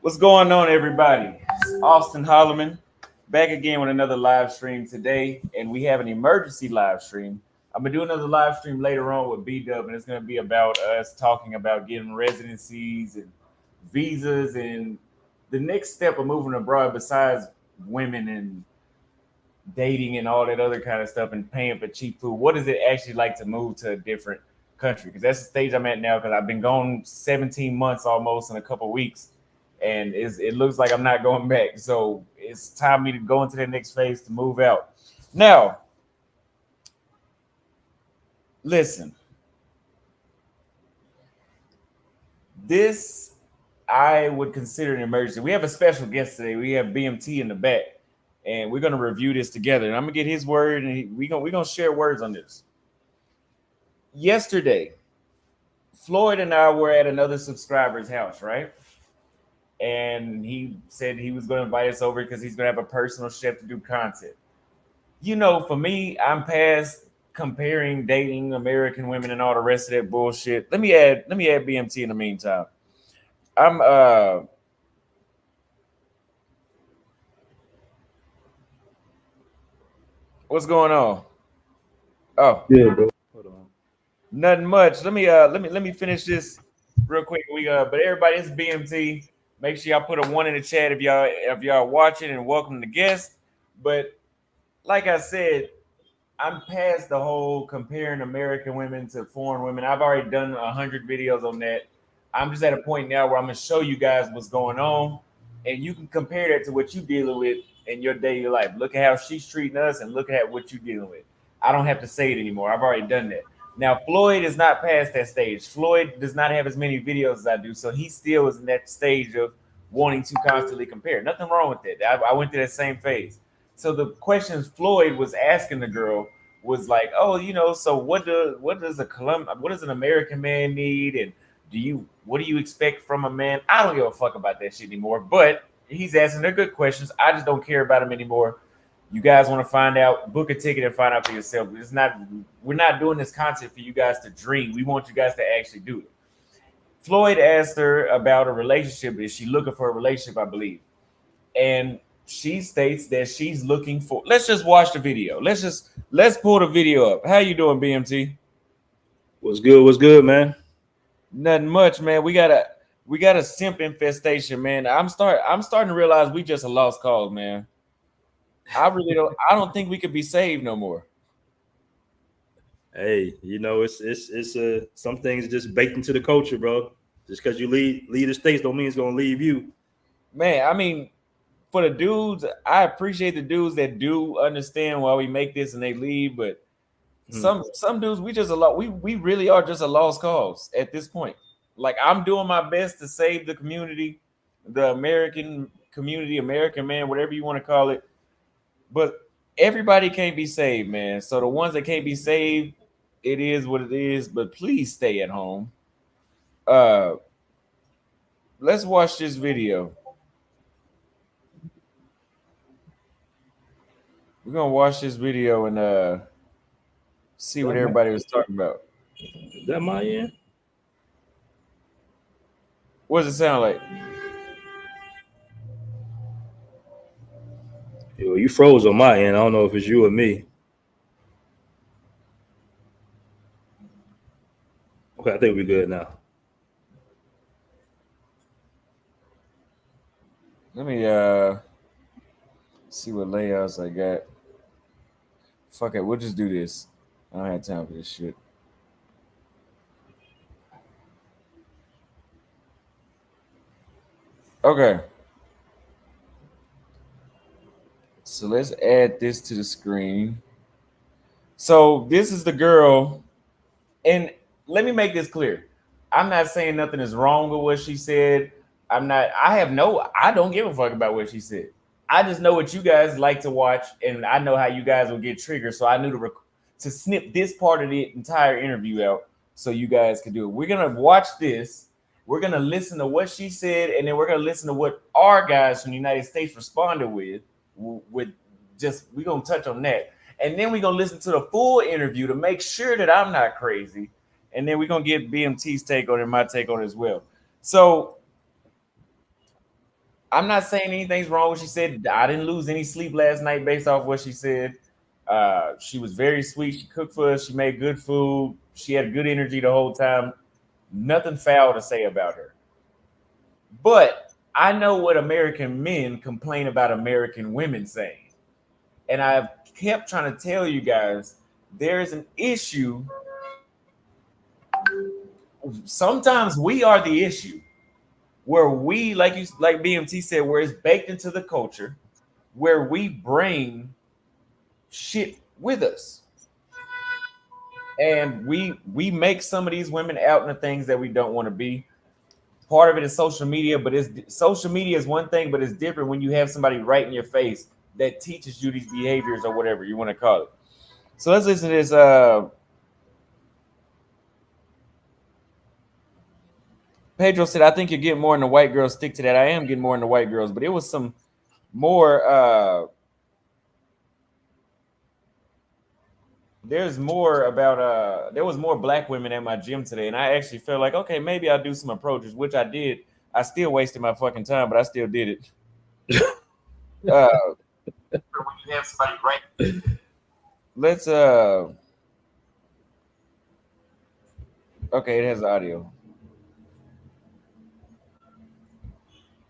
What's going on, everybody? It's Austin Holloman back again with another live stream today, and we have an emergency live stream. I'm gonna do another live stream later on with B Dub, and it's gonna be about us talking about getting residencies and visas and the next step of moving abroad besides women and dating and all that other kind of stuff and paying for cheap food. What is it actually like to move to a different country? Because that's the stage I'm at now. Because I've been gone 17 months almost in a couple of weeks, and it looks like I'm not going back. So it's time for me to go into the next phase to move out. Now, listen, this I would consider an emergency. We have a special guest today. We have BMT in the back, and we're gonna review this together. And I'm gonna get his word, and we're gonna share words on this. Yesterday, Floyd and I were at another subscriber's house, right? And he said he was going to invite us over because he's going to have a personal chef to do content. You know, for me, I'm past comparing dating American women and all the rest of that bullshit. Let me add BMT in the meantime. I'm What's going on? Oh, Yeah, bro. Hold on. nothing much. Let me finish this real quick. But everybody, it's BMT. Make sure y'all put a one in the chat if y'all watching, and welcome the guests. But like I said, I'm past the whole comparing American women to foreign women. I've already done 100 videos on that. I'm just at a point now where I'm gonna show you guys what's going on, and you can compare that to what you're dealing with in your daily life. Look at how she's treating us, and look at what you're dealing with. I don't have to say it anymore. I've already done that. Now Floyd is not past that stage. Floyd does not have as many videos as I do, so he still is in that stage of wanting to constantly compare. Nothing wrong with that. I went through that same phase. So the questions Floyd was asking the girl was like, oh, so what does an American man need, and what do you expect from a man? I don't give a fuck about that shit anymore. But he's asking their good questions. I just don't care about him anymore. You guys want to find out? Book a ticket and find out for yourself. We're not doing this content for you guys to dream. We want you guys to actually do it. Floyd asked her about a relationship. Is she looking for a relationship? I believe, and she states that she's looking for. Let's just watch the video. Let's pull the video up. How you doing, BMT? What's good? What's good, man? Nothing much, man. We got a simp infestation, man. I'm starting to realize we just a lost cause, man. I don't think we could be saved no more. Hey, it's some things just baked into the culture, bro. Just because you leave the states don't mean it's gonna leave you. Man, I mean, for the dudes, I appreciate the dudes that do understand why we make this and they leave, but Hmm. some dudes we just a lot we really are just a lost cause at this point. Like I'm doing my best to save the community, the American community, American man, whatever you want to call it. But everybody can't be saved, man. So the ones that can't be saved, it is what it is. But please stay at home. Uh, let's watch this video. We're gonna watch this video and see Is what that my, everybody was talking about. is that my end? What does it sound like? Yo, you froze on my end. I don't know if it's you or me. Okay, I think we're good now. Let me see what layouts I got. Fuck it, we'll just do this. I don't have time for this shit. Okay, so let's add this to the screen. So this is the girl, and let me make this clear. I'm not saying nothing is wrong with what she said. I'm not. I don't give a fuck about what she said. I just know what you guys like to watch, and I know how you guys will get triggered. So I knew to snip this part of the entire interview out so you guys could do it. We're gonna watch this. We're gonna listen to what she said, and then we're gonna listen to what our guys from the United States responded with. With just we're gonna touch on that, and then we're gonna listen to the full interview to make sure that I'm not crazy, and then we're gonna get BMT's take on it, my take on it as well. So, I'm not saying anything's wrong with what she said. I didn't lose any sleep last night based off what she said. She was very sweet. She cooked for us. She made good food. She had good energy the whole time. Nothing foul to say about her. But I know what American men complain about American women saying. And I've kept trying to tell you guys there is an issue. Sometimes we are the issue where we, like BMT said, where it's baked into the culture, where we bring shit with us. And we make some of these women out in the things that we don't want to be. Part of it is social media, but it's social media is one thing, but it's different when you have somebody right in your face that teaches you these behaviors or whatever you want to call it. So let's listen to this. Pedro said, I think you're getting more in the white girls. Stick to that. I am getting more in the white girls, but it was some more there's more about there was more black women at my gym today, and I actually felt like, okay, maybe I'll do some approaches, which I did. I still wasted my fucking time, but I still did it. When you have somebody right, let's okay, it has audio.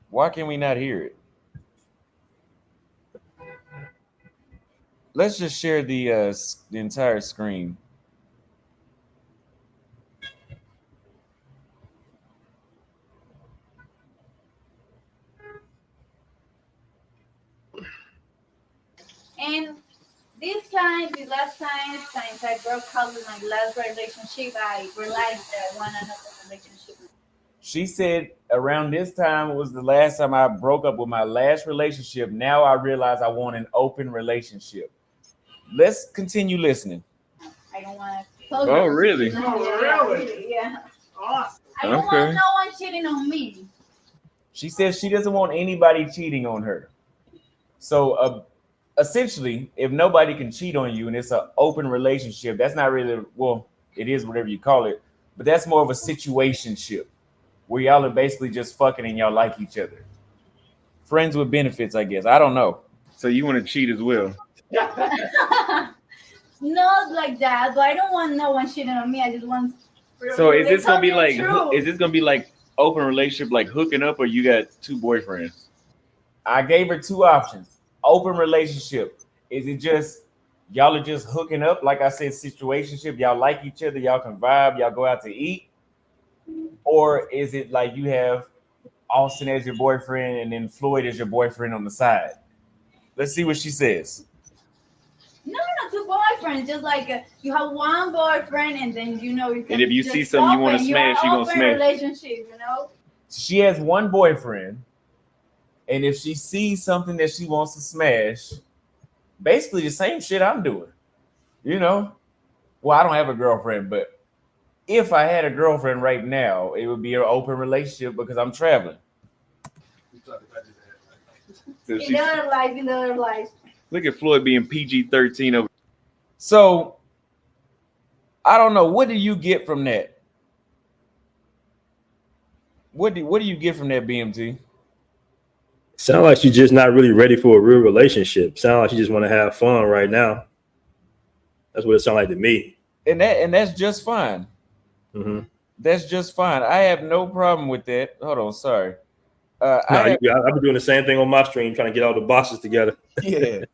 Why can we not hear it? Let's just share the entire screen. And the last time, since I broke up with my last relationship, I realized that I want another relationship. She said around this time was the last time I broke up with my last relationship. Now I realize I want an open relationship. Let's continue listening. I don't want to. Oh, really? No, really? Yeah. Awesome. I don't want no one cheating on me. She says she doesn't want anybody cheating on her. So essentially, if nobody can cheat on you and it's an open relationship, that's not really, well, it is whatever you call it, but that's more of a situationship where y'all are basically just fucking and y'all like each other. Friends with benefits, I guess. I don't know. So you want to cheat as well? Not like that, but I don't want no one cheating on me. I just want. So is this gonna be like? Is this gonna be like open relationship, like hooking up, or you got two boyfriends? I gave her two options. Open relationship. Is it just y'all are just hooking up? Like I said, situationship. Y'all like each other. Y'all can vibe. Y'all go out to eat. Or is it like you have Austin as your boyfriend and then Floyd as your boyfriend on the side? Let's see what she says. No, two boyfriends. Just like you have one boyfriend, and then you can. And if you see something you want to smash, you're gonna smash. Relationship, She has one boyfriend, and if she sees something that she wants to smash, basically the same shit I'm doing. Well, I don't have a girlfriend, but if I had a girlfriend right now, it would be an open relationship because I'm traveling. In other life. Look at Floyd being PG-13 over. So I don't know. What do you get from that? What do you get from that, BMT? Sound like she's just not really ready for a real relationship. Sound like she just want to have fun right now. That's what it sounds like to me. And that's just fine. Mm-hmm. That's just fine. I have no problem with that. Hold on, sorry. I've been doing the same thing on my stream, trying to get all the boxes together. Yeah,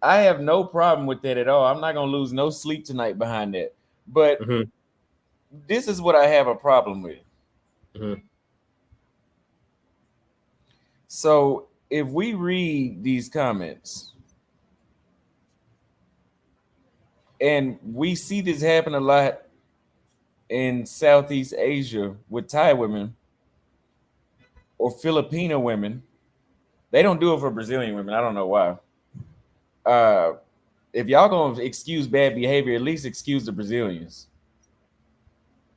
I have no problem with that at all. I'm not gonna lose no sleep tonight behind that. But this is what I have a problem with. Mm-hmm. So if we read these comments, and we see this happen a lot in Southeast Asia with Thai women or Filipino women. They don't do it for Brazilian women. I don't know why. If y'all gonna excuse bad behavior, at least excuse the Brazilians.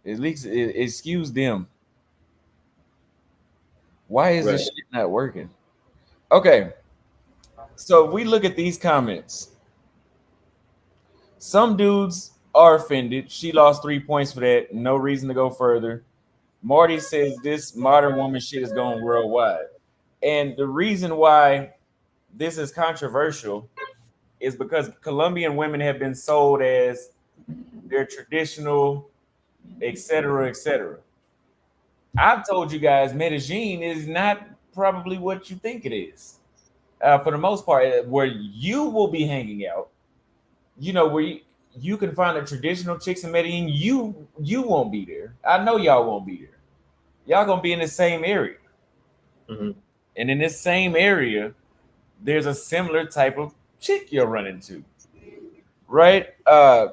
At least excuse them. Why is this shit not working? Okay. So if we look at these comments, some dudes are offended. She lost 3 points for that. No reason to go further. Marty says this modern woman shit is going worldwide. And the reason why this is controversial is because Colombian women have been sold as their traditional, etc., etc. I've told you guys Medellin is not probably what you think it is. For the most part, where you will be hanging out, where you can find the traditional chicks in Medellin, you won't be there. I know y'all won't be there. Y'all gonna be in the same area. Mm-hmm. And in this same area, there's a similar type of chick you'll run into. Right? A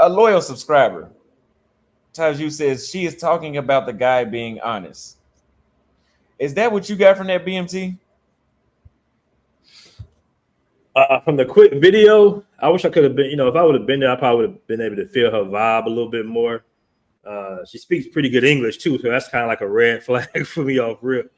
loyal subscriber, Taju, says she is talking about the guy being honest. Is that what you got from that BMT? From the quick video, I wish I could have been, if I would have been there, I probably would have been able to feel her vibe a little bit more. She speaks pretty good English too, so that's kind of like a red flag for me off rip.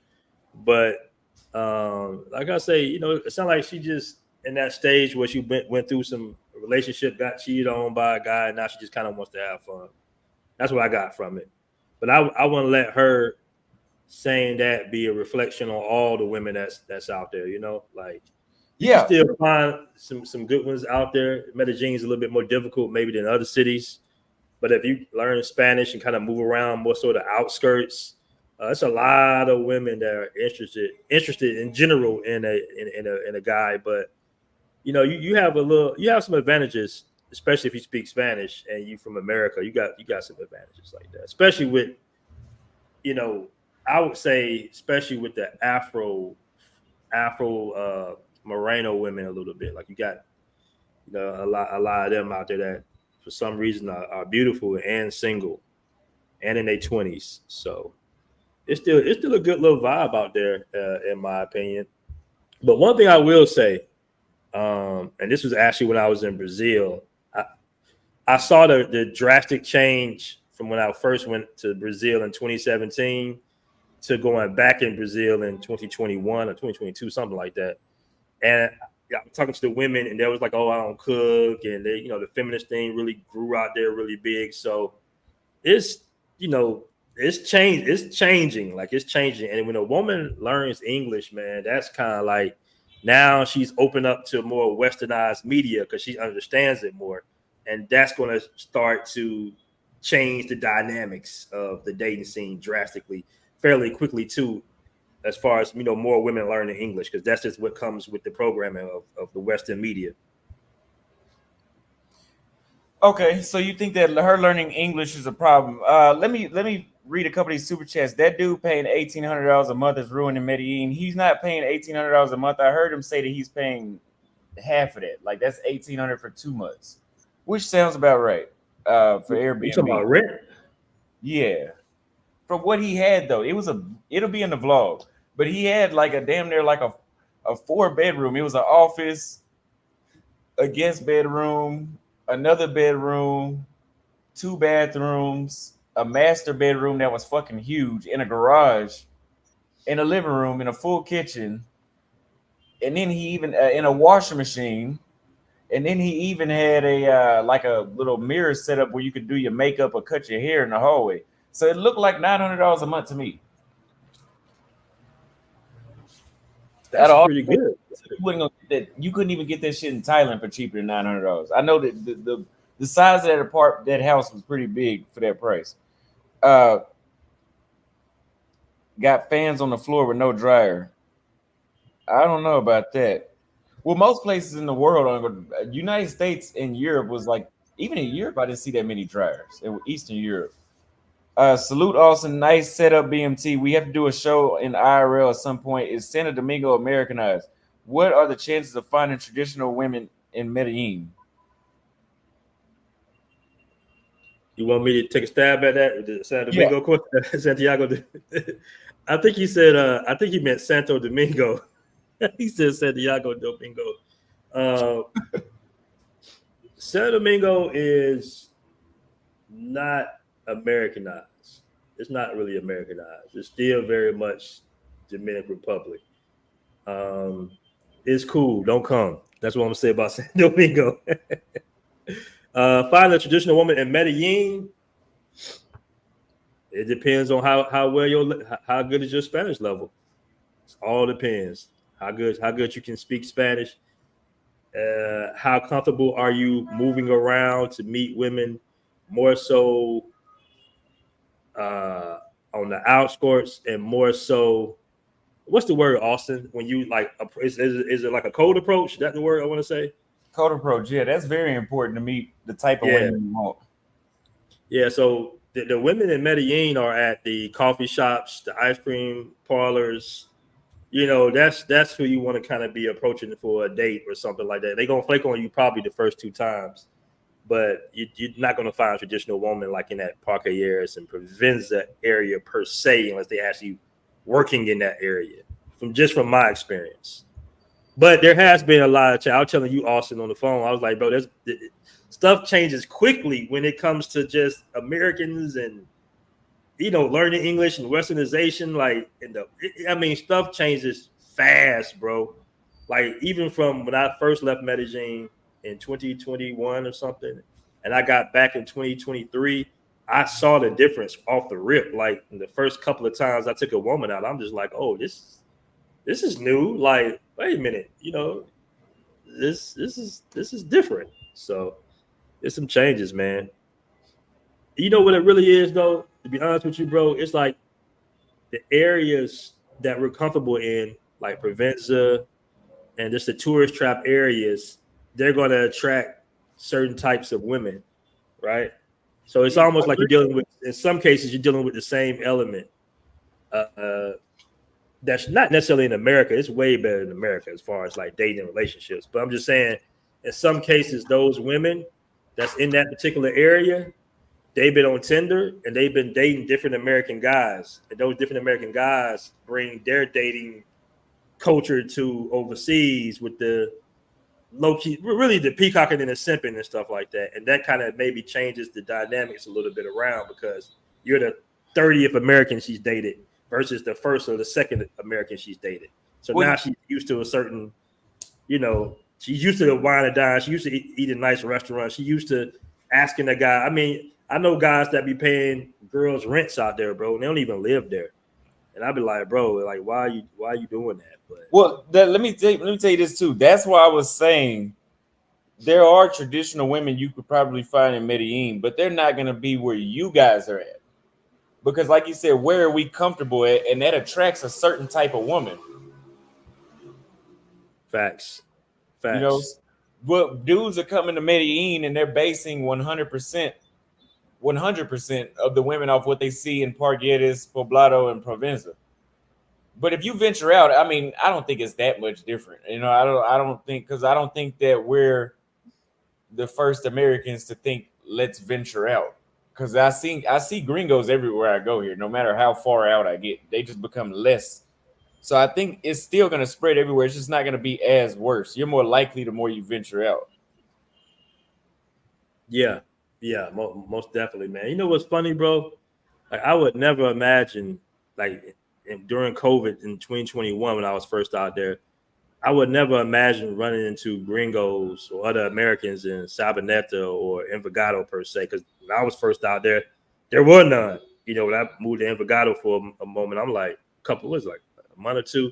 But like I say, it sounds like she just in that stage where she went through some relationship, got cheated on by a guy, and now she just kind of wants to have fun. That's what I got from it. But I wouldn't let her saying that be a reflection on all the women that's out there. Like you can still find some good ones out there. Medellin is a little bit more difficult maybe than other cities. But if you learn Spanish and kind of move around more sort of outskirts, it's a lot of women that are interested in general in a guy. But you have some advantages, especially if you speak Spanish and you from America. You got some advantages like that, especially with I would say especially with the Afro Moreno women a little bit. Like you got a lot of them out there that for some reason are beautiful and single and in their 20s. So it's still a good little vibe out there, in my opinion. But one thing I will say, and this was actually when I was in Brazil, I saw the drastic change from when I first went to Brazil in 2017 to going back in Brazil in 2021 or 2022, something like that. And I'm talking to the women, and they was like, "Oh, I don't cook," and they, the feminist thing really grew out there really big. So it's changed. It's changing. Like it's changing. And when a woman learns English, man, that's kind of like now she's opened up to more westernized media because she understands it more, and that's going to start to change the dynamics of the dating scene drastically, fairly quickly too. As far as more women learning English, because that's just what comes with the programming of the Western media. Okay, so you think that her learning English is a problem? Let me read a couple of these super chats. That dude paying $1,800 a month is ruining Medellin. He's not paying $1,800 a month. I heard him say that he's paying half of that. Like that's $1,800 for 2 months, which sounds about right. For Airbnb. You talking about rent? Yeah. From what he had though, it'll be in the vlog. But he had like a damn near like a 4-bedroom. It was an office, a guest bedroom, another bedroom, 2 bathrooms, a master bedroom that was fucking huge, in a garage, in a living room, in a full kitchen, and then he even in a washing machine, and then he even had a like a little mirror set up where you could do your makeup or cut your hair in the hallway. So it looked like $900 a month to me. That's pretty good. You couldn't even get that shit in Thailand for cheaper than $900. I know that the size of that house was pretty big for that price. Got fans on the floor with no dryer. I don't know about that. Well, most places in the world, United States and Europe was like, even in Europe, I didn't see that many dryers. In Eastern Europe. Salute Austin, nice setup, BMT. We have to do a show in IRL at some point. Is Santo Domingo Americanized? What are the chances of finding traditional women in Medellin? You want me to take a stab at that? The Santo Domingo, Santiago. I think he said. I think he meant Santo Domingo. He said Santiago Domingo. Santo Domingo is not Americanized. It's not really Americanized. It's still very much Dominican Republic. It's cool. Don't come. That's what I'm gonna say about San Domingo. Find a traditional woman in Medellin. It depends on how well how good is your Spanish level. It all depends. How good you can speak Spanish. How comfortable are you moving around to meet women? More so uh, on the outskirts, and more so. What's the word, Austin? When you like, is it like a cold approach? Is that the word I want to say? Code approach, yeah, that's very important to meet the type of Yeah, women you want. yeah. So the women in Medellin are at the coffee shops, the ice cream parlors. That's who you want to kind of be approaching for a date or something like that. They're gonna flake on you probably the first two times, but you're not gonna find a traditional woman like in that Parque Aires and Provenza area per se, unless they actually working in that area. From my experience. But there has been a lot of. I was telling you, Austin, on the phone. I was like, bro, stuff changes quickly when it comes to just Americans and learning English and Westernization. Like, stuff changes fast, bro. Like, even from when I first left Medellin in 2021 or something, and I got back in 2023, I saw the difference off the rip. Like, in the first couple of times I took a woman out, I'm just like, oh, this is new. Like, wait a minute, this is different. So there's some changes, man. You know what it really is, though. To be honest with you, bro, it's like the areas that we're comfortable in, like Provenza and just the tourist trap areas, they're going to attract certain types of women, right? So it's almost like you're dealing with, in some cases, you're dealing with the same element. That's not necessarily in America. It's way better in America as far as like dating and relationships. But I'm just saying, in some cases, those women that's in that particular area, they've been on Tinder and they've been dating different American guys. And those different American guys bring their dating culture to overseas with the low key, really the peacocking and the simping and stuff like that. And that kind of maybe changes the dynamics a little bit around because you're the 30th American she's dated versus the first or the second American she's dated. So now she's used to a certain, she's used to the wine and dine. She used to eat in nice restaurants. She used to asking a guy. I mean, I know guys that be paying girls rents out there, bro, and they don't even live there. And I'd be like, bro, like, why are you doing that? But let me tell you this too. That's why I was saying there are traditional women you could probably find in Medellin, but they're not going to be where you guys are at. Because like you said, where are we comfortable at? And that attracts a certain type of woman. Facts. But dudes are coming to Medellin and they're basing 100% of the women off what they see in Parguedes, Poblado, and Provenza. But if you venture out, I mean, I don't think it's that much different. I don't think that we're the first Americans to think let's venture out. Because I see gringos everywhere I go here, no matter how far out I get. They just become less. So I think it's still going to spread everywhere. It's just not going to be as worse. You're more likely the more you venture out. Yeah, most definitely, man. You know what's funny, bro? Like, I would never imagine, like, during COVID in 2021 when I was first out there, I would never imagine running into gringos or other Americans in Sabaneta or Envigado per se. Because when I was first out there were none. When I moved to Envigado for a moment, I'm like, a month or two.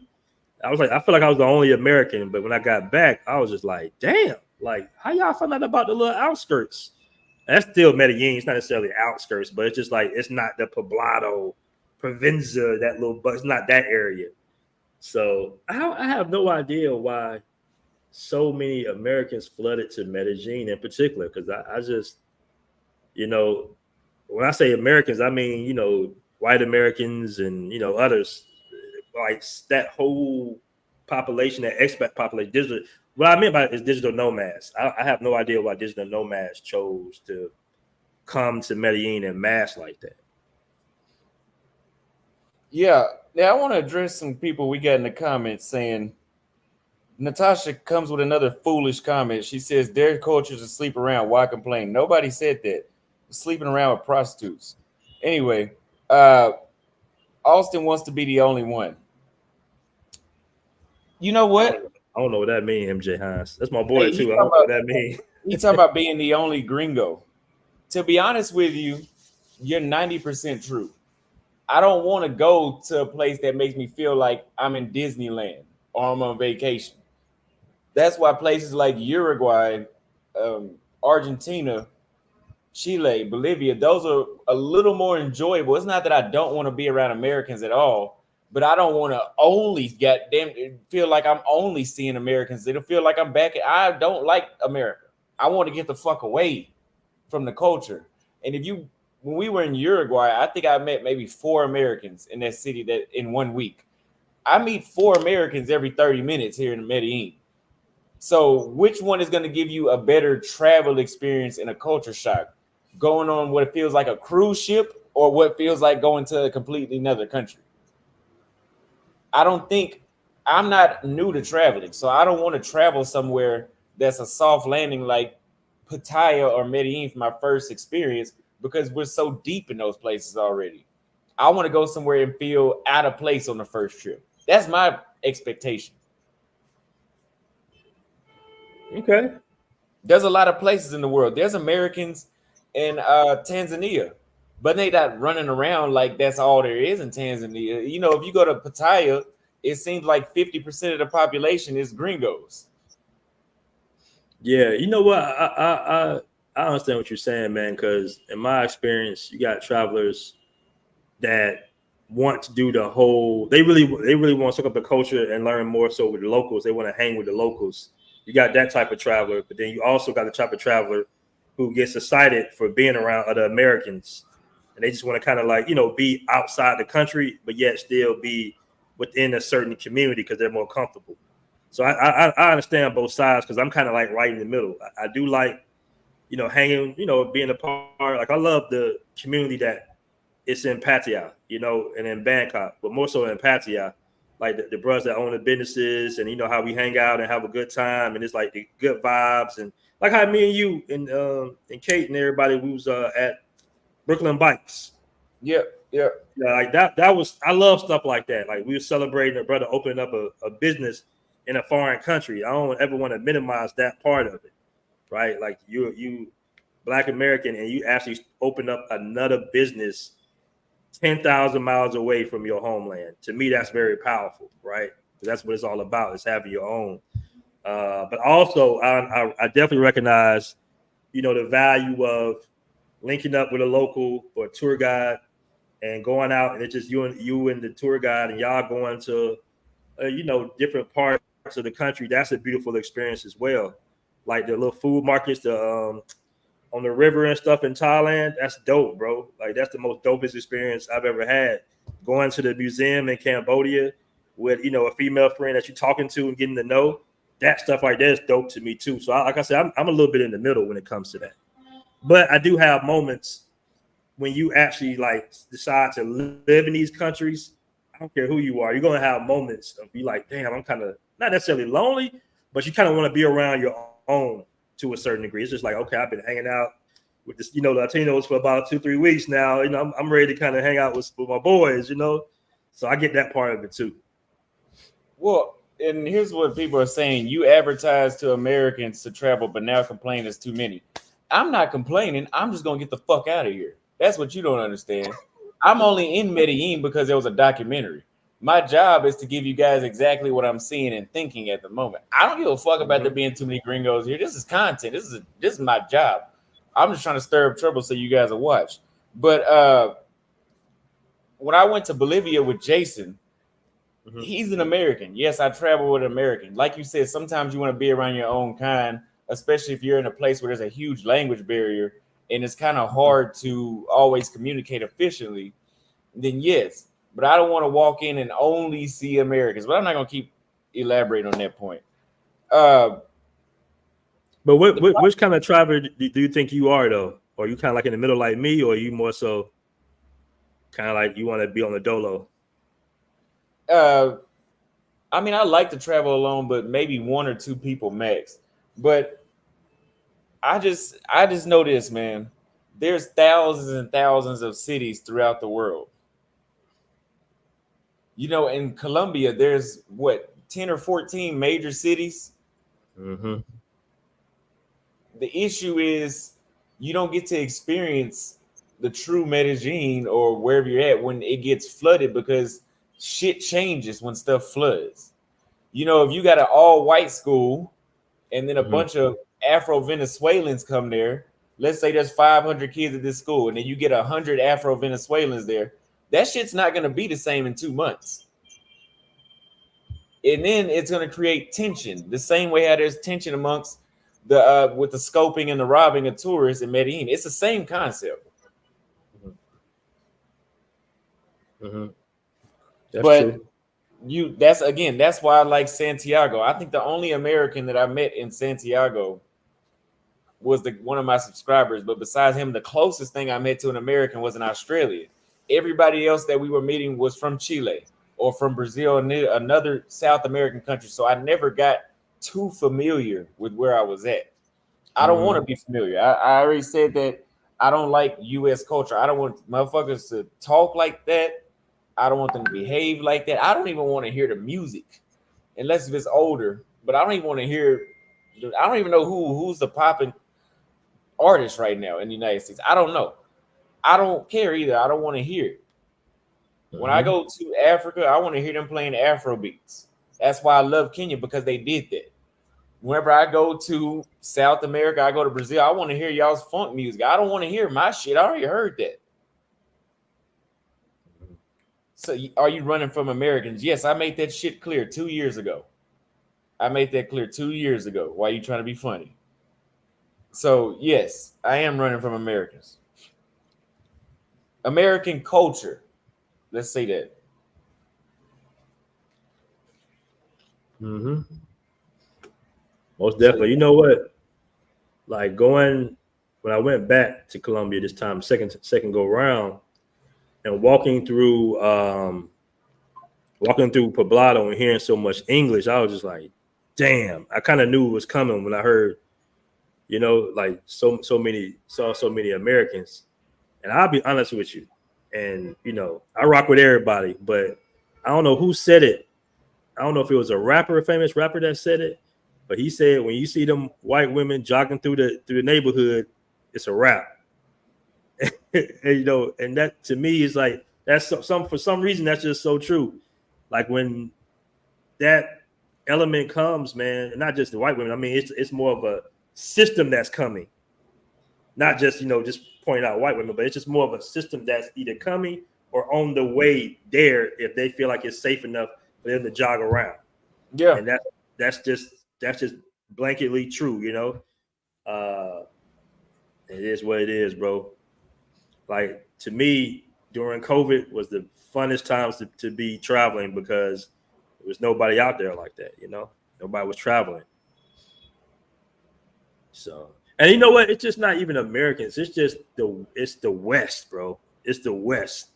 I was like, I feel like I was the only American. But when I got back, I was just like, damn, like, how y'all find out about the little outskirts? And that's still Medellin. It's not necessarily outskirts, but it's just like, it's not the Poblado, Provenza, that little, but it's not that area. So I have no idea why so many Americans flooded to Medellin in particular, because I just, when I say Americans, I mean, white Americans and, others, like that whole population, that expat population. What I meant by it is digital nomads. I have no idea why digital nomads chose to come to Medellin en masse like that. Yeah. Now I want to address some people we got in the comments saying Natasha comes with another foolish comment. She says their culture to sleep around. Why complain? Nobody said that. Sleeping around with prostitutes. Anyway, Austin wants to be the only one. You know what? I don't know what that means, MJ Hines. That's my boy too. I don't know what that means. You talk about being the only gringo. To be honest with you, you're 90% true. I don't want to go to a place that makes me feel like I'm in Disneyland or I'm on vacation. That's why places like Uruguay, Argentina, Chile, Bolivia, those are a little more enjoyable. It's not that I don't want to be around Americans at all, but I don't want to only get them feel like I'm only seeing Americans. It'll feel like I'm back. I don't like America. I want to get the fuck away from the culture. And if you, when we were in Uruguay, I think I met maybe 4 Americans in that city that in 1 week. I meet 4 Americans every 30 minutes here in Medellin. So, which one is going to give you a better travel experience and a culture shock? Going on what feels like a cruise ship or what feels like going to a completely another country? I don't think I'm not new to traveling. So, I don't want to travel somewhere that's a soft landing like Pattaya or Medellin for my first experience because we're so deep in those places already. I want to go somewhere and feel out of place on the first trip. That's my expectation. Okay. There's a lot of places in the world. There's Americans in Tanzania, but they not running around like that's all there is in Tanzania. You know, if you go to Pattaya, it seems like 50% of the population is gringos. Yeah, you know what? I understand what you're saying, man. Because in my experience, you got travelers that want to do the whole. They really want to soak up the culture and learn more so with the locals. They want to hang with the locals. You got that type of traveler, but then you also got the type of traveler who gets excited for being around other Americans, and they just want to kind of like be outside the country, but yet still be within a certain community because they're more comfortable. So I understand both sides because I'm kind of like right in the middle. I do like hanging, being a part. Like I love the community that it's in Pattaya, and in Bangkok, but more so in Pattaya. Like the brothers that own the businesses, and how we hang out and have a good time, and it's like the good vibes, and like how me and you and Kate and everybody we was at Brooklyn Bikes. Yep, yep. Yeah, like that was I love stuff like that. Like we were celebrating a brother opening up a business in a foreign country. I don't ever want to minimize that part of it, right? Like you Black American and you actually open up another business 10,000 miles away from your homeland. To me, that's very powerful, right? That's what it's all about, is having your own. But also, I definitely recognize, the value of linking up with a local or a tour guide and going out, and it's just you and the tour guide, and y'all going to, different parts of the country. That's a beautiful experience as well. Like the little food markets, on the river and stuff in Thailand, that's dope, bro. Like that's the most dopest experience I've ever had. Going to the museum in Cambodia with a female friend that you're talking to and getting to know, that stuff right there is dope to me too. So like I said, I'm a little bit in the middle when it comes to that. But I do have moments when you actually like decide to live in these countries. I don't care who you are, you're gonna have moments of be like, damn, I'm kind of not necessarily lonely, but you kind of want to be around your own to a certain degree. It's just like, okay, I've been hanging out with this, Latinos for about 2-3 weeks now. I'm ready to kind of hang out with my boys, So I get that part of it too. Well, and here's what people are saying: you advertise to Americans to travel, but now complain there's too many. I'm not complaining. I'm just gonna get the fuck out of here. That's what you don't understand. I'm only in Medellin because there was a documentary. My job is to give you guys exactly what I'm seeing and thinking at the moment. I don't give a fuck about there being too many gringos here. This is content. This is my job. I'm just trying to stir up trouble so you guys will watch. But when I went to Bolivia with Jason, he's an American. Yes, I travel with an American. Like you said, sometimes you want to be around your own kind, especially if you're in a place where there's a huge language barrier and it's kind of hard to always communicate efficiently. Then yes, but I don't want to walk in and only see Americans. But I'm not going to keep elaborating on that point. But which kind of traveler do you think you are, though? Or are you kind of like in the middle like me, or are you more so kind of like you want to be on the dolo? I mean, I like to travel alone, but maybe 1 or 2 people max. But I just know this, man. There's thousands and thousands of cities throughout the world. In Colombia, there's 10 or 14 major cities. Mm-hmm. The issue is you don't get to experience the true Medellin or wherever you're at when it gets flooded because shit changes when stuff floods. You know, if you got an all white school and then a Mhm. bunch of Afro Venezuelans come there, let's say there's 500 kids at this school, and then you get 100 Afro Venezuelans there, that shit's not going to be the same in 2 months. And then it's going to create tension the same way how there's tension amongst the with the scoping and the robbing of tourists in Medellin. It's the same concept. Mm-hmm. That's But true. that's why I like Santiago. I think the only American that I met in Santiago was the one of my subscribers. But besides him, the closest thing I met to an American was in Australia. Everybody else that we were meeting was from Chile or from Brazil, another South American country. So I never got too familiar with where I was at. I don't want to Mm-hmm. be familiar. I already said that I don't like U.S. culture. I don't want motherfuckers to talk like that. I don't want them to behave like that. I don't even want to hear the music unless if it's older. But I don't even want to hear. I don't even know who's the popping artist right now in the United States. I don't know. I don't care either. I don't want to hear it. When I Mm-hmm. go to Africa, I want to hear them playing Afro beats. That's why I love Kenya because they did that. Whenever I go to South America, I go to Brazil, I want to hear y'all's funk music. I don't want to hear my shit. I already heard that. So are you running from Americans? Yes, I made that shit clear 2 years ago. I made that clear 2 years ago. Why are you trying to be funny? So yes, I am running from Americans. American culture. Let's say that. Mm-hmm. Most So definitely. You know what? Like going when I went back to Colombia this time, second go round, and walking through Poblado and hearing so much English, I was just like, damn. I kind of knew it was coming when I heard, like saw so many Americans. And I'll be honest with you, and I rock with everybody, but I don't know who said it. I don't know if it was a famous rapper that said it, but he said when you see them white women jogging through the neighborhood, it's a rap. And that to me is like that's some for some reason that's just so true. Like when that element comes, man, and not just the white women. I mean, it's more of a system that's coming, not just just pointing out white women, but it's just more of a system that's either coming or on the way there if they feel like it's safe enough for them to jog around. yeah, And that's just blanketly true. Uh, it is what it is, bro. Like to me, during COVID was the funnest times to be traveling because there was nobody out there like that. Nobody was traveling. So, and you know what? It's just not even Americans. It's the West, bro. It's the West.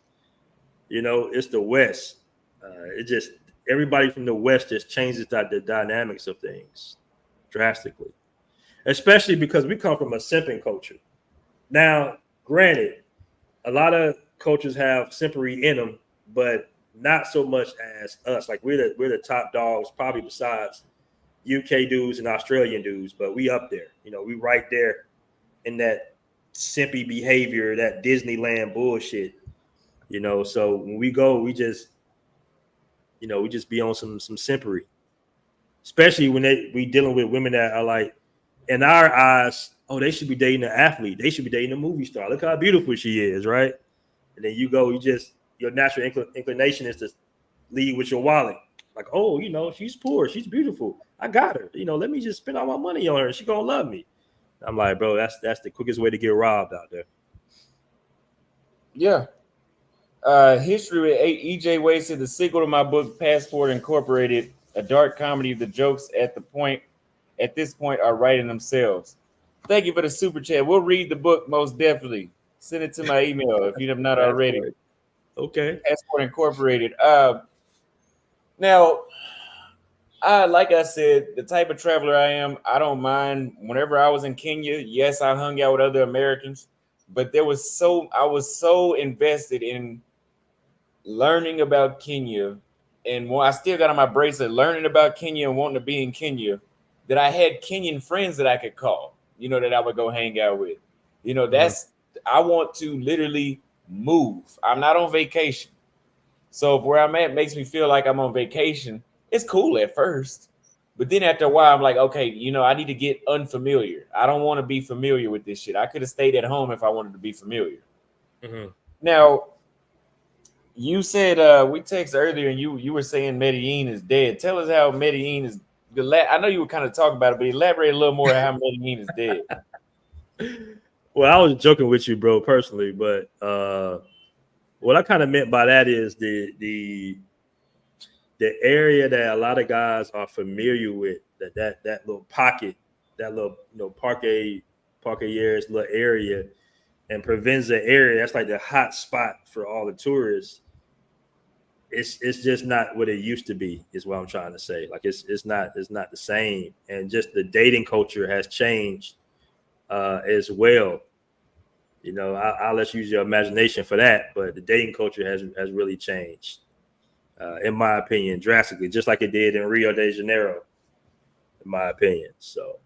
It's the West. It just everybody from the West just changes the dynamics of things drastically, especially because we come from a simping culture. Now, granted, a lot of cultures have simpery in them, but not so much as us. Like we're the top dogs, probably besides UK dudes and Australian dudes, but we up there. We right there in that simpy behavior, that Disneyland bullshit. So when we go, we just be on some simpery, especially when we dealing with women that are like, in our eyes, oh, they should be dating an athlete. They should be dating a movie star. Look how beautiful she is, right? And then your natural inclination is to lead with your wallet. Like, oh, she's poor. She's beautiful. I got her. Let me just spend all my money on her. She going to love me. I'm like, bro, that's the quickest way to get robbed out there. yeah. History with E.J. Wade said the sequel to my book Passport incorporated a dark comedy. The jokes at this point are writing themselves. Thank you for the super chat. We'll read the book most definitely. Send it to my email if you have not already. Passport. Okay. Passport Incorporated. Now, like I said, the type of traveler I am, I don't mind. Whenever I was in Kenya, yes, I hung out with other Americans, but I was so invested in learning about Kenya, and I still got on my bracelet, learning about Kenya and wanting to be in Kenya, that I had Kenyan friends that I could call, that I would go hang out with. Mhm. I want to literally move. I'm not on vacation. So if where I'm at makes me feel like I'm on vacation, it's cool at first. But then after a while, I'm like, okay, I need to get unfamiliar. I don't want to be familiar with this shit. I could have stayed at home if I wanted to be familiar. Mm-hmm. Now, you said we texted earlier, and you were saying Medellin is dead. Tell us how Medellin is. I know you were kind of talking about it, but elaborate a little more how Medellin is dead. Well, I was joking with you, bro, personally, but what I kind of meant by that is the area that a lot of guys are familiar with, that little pocket, that little Parque Years little area, and Provenza area. That's like the hot spot for all the tourists. It's just not what it used to be, is what I'm trying to say. Like it's not the same, and just the dating culture has changed as well. I'll let you use your imagination for that, but the dating culture has really changed, in my opinion, drastically, just like it did in Rio de Janeiro, in my opinion. So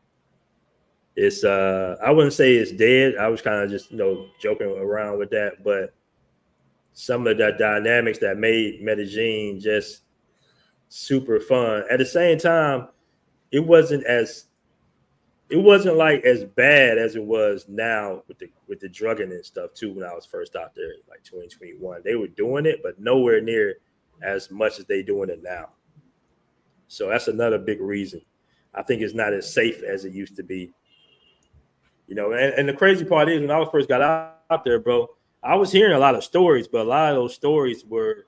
it's I wouldn't say it's dead. I was kind of just joking around with that, but some of the dynamics that made Medellin just super fun. At the same time, it wasn't like as bad as it was now with the drugging and stuff too. When I was first out there, like 2021, they were doing it, but nowhere near as much as they doing it now. So that's another big reason. I think it's not as safe as it used to be. And the crazy part is, when I first got out there, bro, I was hearing a lot of stories, but a lot of those stories were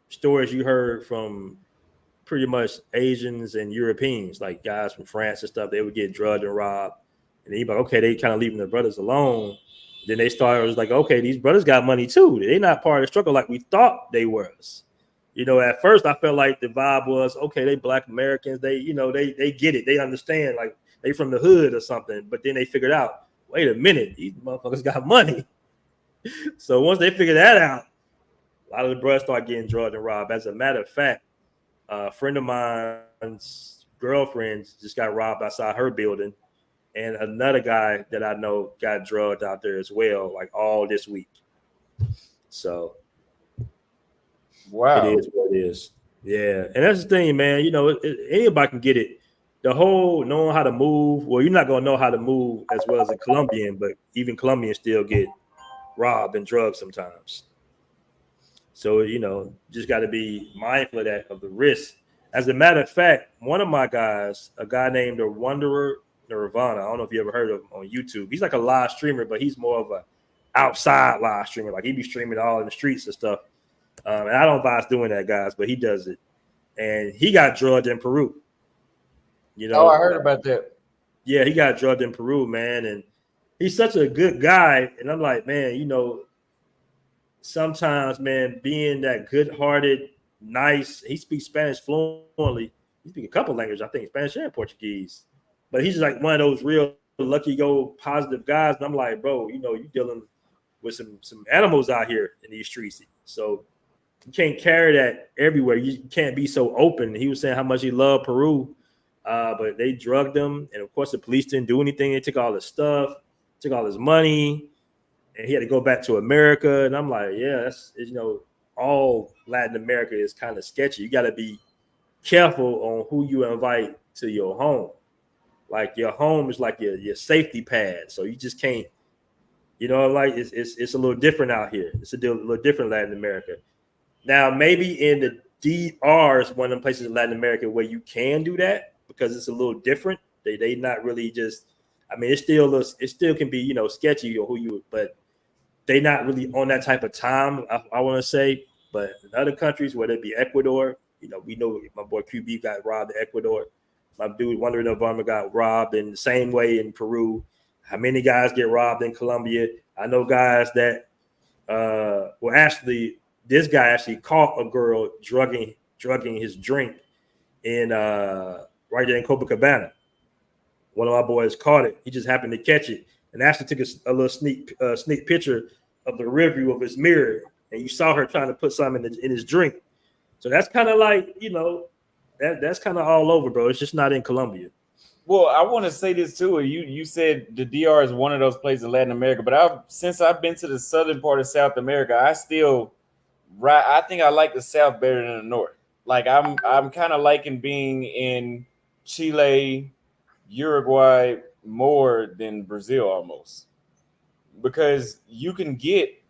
stories you heard from pretty much Asians and Europeans, like guys from France and stuff. They would get drugged and robbed, and then you'd be like, okay, they kind of leaving their brothers alone. Then they started, it was like, okay, these brothers got money too. They're not part of the struggle like we thought they was. At first I felt like the vibe was, okay, they Black Americans, they get it, they understand, like they from the hood or something. But then they figured out, wait a minute, these motherfuckers got money. So once they figured that out, a lot of the brothers start getting drugged and robbed. As a matter of fact, a friend of mine's girlfriend just got robbed outside her building, and another guy that I know got drugged out there as well, like all this week. So, wow, it is what it is. Yeah, and that's the thing, man. Anybody can get it. The whole knowing how to move. Well, you're not gonna know how to move as well as a Colombian, but even Colombians still get robbed and drugged sometimes. So, just got to be mindful of that, of the risk. As a matter of fact, one of my guys, a guy named the Wanderer Nirvana, I don't know if you ever heard of him on YouTube. He's like a live streamer, but he's more of a outside live streamer. Like he be streaming all in the streets and stuff. And I don't advise doing that, guys, but he does it. And he got drugged in Peru. Oh, I heard about that. Yeah, he got drugged in Peru, man. And he's such a good guy. And I'm like, man, sometimes, man, being that good-hearted, nice, he speaks Spanish fluently. He speaks a couple languages, I think, Spanish and Portuguese. But he's just like one of those real lucky-go positive guys. And I'm like, bro, you're dealing with some animals out here in these streets. So you can't carry that everywhere. You can't be so open. He was saying how much he loved Peru, but they drugged him. And, of course, the police didn't do anything. They took all his stuff, took all his money. And he had to go back to America. And I'm like, yeah, that's, all Latin America is kind of sketchy. You got to be careful on who you invite to your home. Like your home is like your safety pad. So you just can't, like it's a little different out here. It's a little different Latin America. Now, maybe in the DR is one of the places in Latin America where you can do that because it's a little different. They not really just, it still can be, sketchy or who you, but they not really on that type of time, I want to say. But in other countries, whether it be Ecuador, we know my boy QB got robbed in Ecuador. My dude Wonder Nirvana got robbed in the same way in Peru. How many guys get robbed in Colombia? I know guys that this guy actually caught a girl drugging his drink in right there in Copacabana. One of my boys caught it. He just happened to catch it and actually took a little sneak picture of the review of his mirror, and you saw her trying to put something in his drink. So that's kind of like, that's kind of all over, bro. It's just not in Colombia. Well, I want to say this too. You said the DR is one of those places in Latin America, but I've been to the southern part of South America, I still right. I think I like the South better than the North. Like I'm kind of liking being in Chile, Uruguay more than Brazil almost because you can get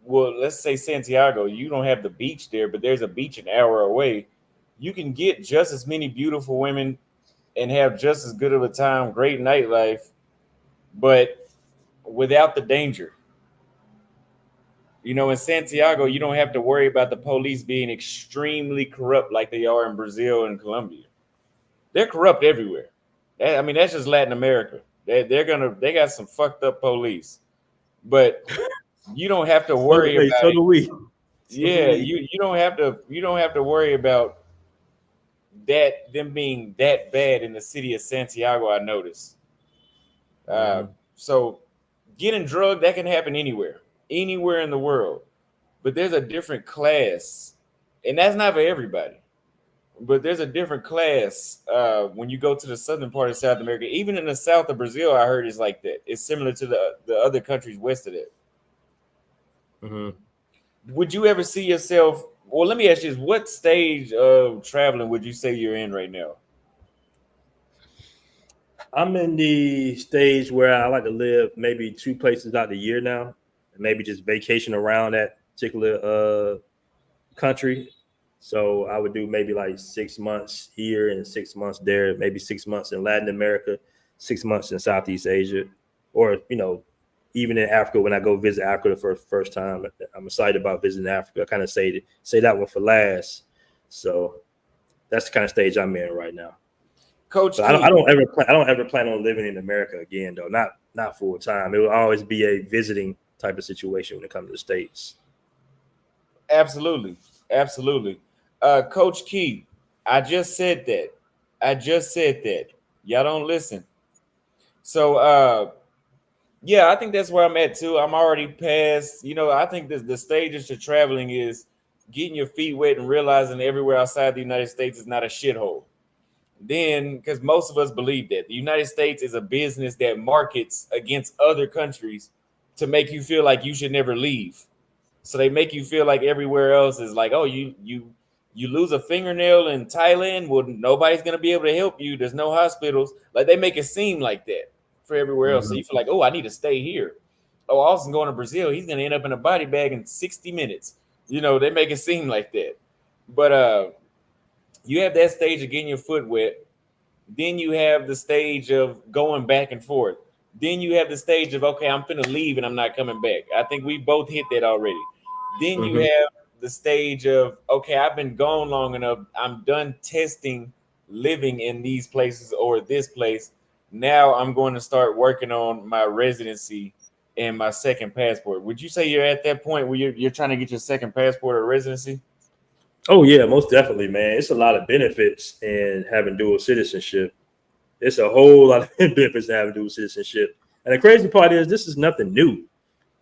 well, let's say Santiago, you don't have the beach there, but there's a beach an hour away. You can get just as many beautiful women and have just as good of a time, great nightlife, but without the danger. You know, in Santiago, you don't have to worry about the police being extremely corrupt like they are in Brazil and Colombia. They're corrupt everywhere. I mean, that's just Latin America. They got some fucked up police, but you don't have to worry Hey, about so it. do we. So do Yeah, we. you don't have to worry about that them being that bad in the city of Santiago. I noticed. Uh, Mhm. so getting drugged that can happen anywhere in the world. But there's a different class, and that's not for everybody. But there's a different class when you go to the southern part of South America. Even in the south of Brazil, I heard it's like that. It's similar to the other countries west of that. Mhm. Would you ever see yourself? Well, let me ask you this: what stage of traveling would you say you're in right now? I'm in the stage where I like to live maybe two places out the year now, and maybe just vacation around that particular country. So I would do maybe like 6 months here and 6 months there, maybe 6 months in Latin America, 6 months in Southeast Asia, or even in Africa when I go visit Africa for the first time. I'm excited about visiting Africa. I kind of say that one for last. So that's the kind of stage I'm in right now. Coach But Key, I don't ever plan on living in America again though. Not full time. It will always be a visiting type of situation when it comes to the states. absolutely, absolutely. Coach Key, I just said that. I just said that. Y'all don't listen. So, yeah, I think that's where I'm at too. I'm already past. I think the stages to traveling is getting your feet wet and realizing everywhere outside the United States is not a shithole. Then, because most of us believe that the United States is a business that markets against other countries to make you feel like you should never leave. So they make you feel like everywhere else is like, oh, you lose a fingernail in Thailand, well, nobody's gonna be able to help you. There's no hospitals. Like they make it seem like that for everywhere else. So you Mhm. feel like, oh, I need to stay here. Oh, Austin going to Brazil, he's gonna end up in a body bag in 60 minutes. They make it seem like that. But you have that stage of getting your foot wet. Then you have the stage of going back and forth. Then you have the stage of, okay, I'm finna leave and I'm not coming back. I think we both hit that already. Then you Mhm. have the stage of, okay, I've been gone long enough. I'm done testing living in these places or this place. Now I'm going to start working on my residency and my second passport. Would you say you're at that point where you're trying to get your second passport or residency? Oh yeah, most definitely, man. It's a lot of benefits in having dual citizenship. It's a whole lot of benefits to having dual citizenship. And the crazy part is this is nothing new.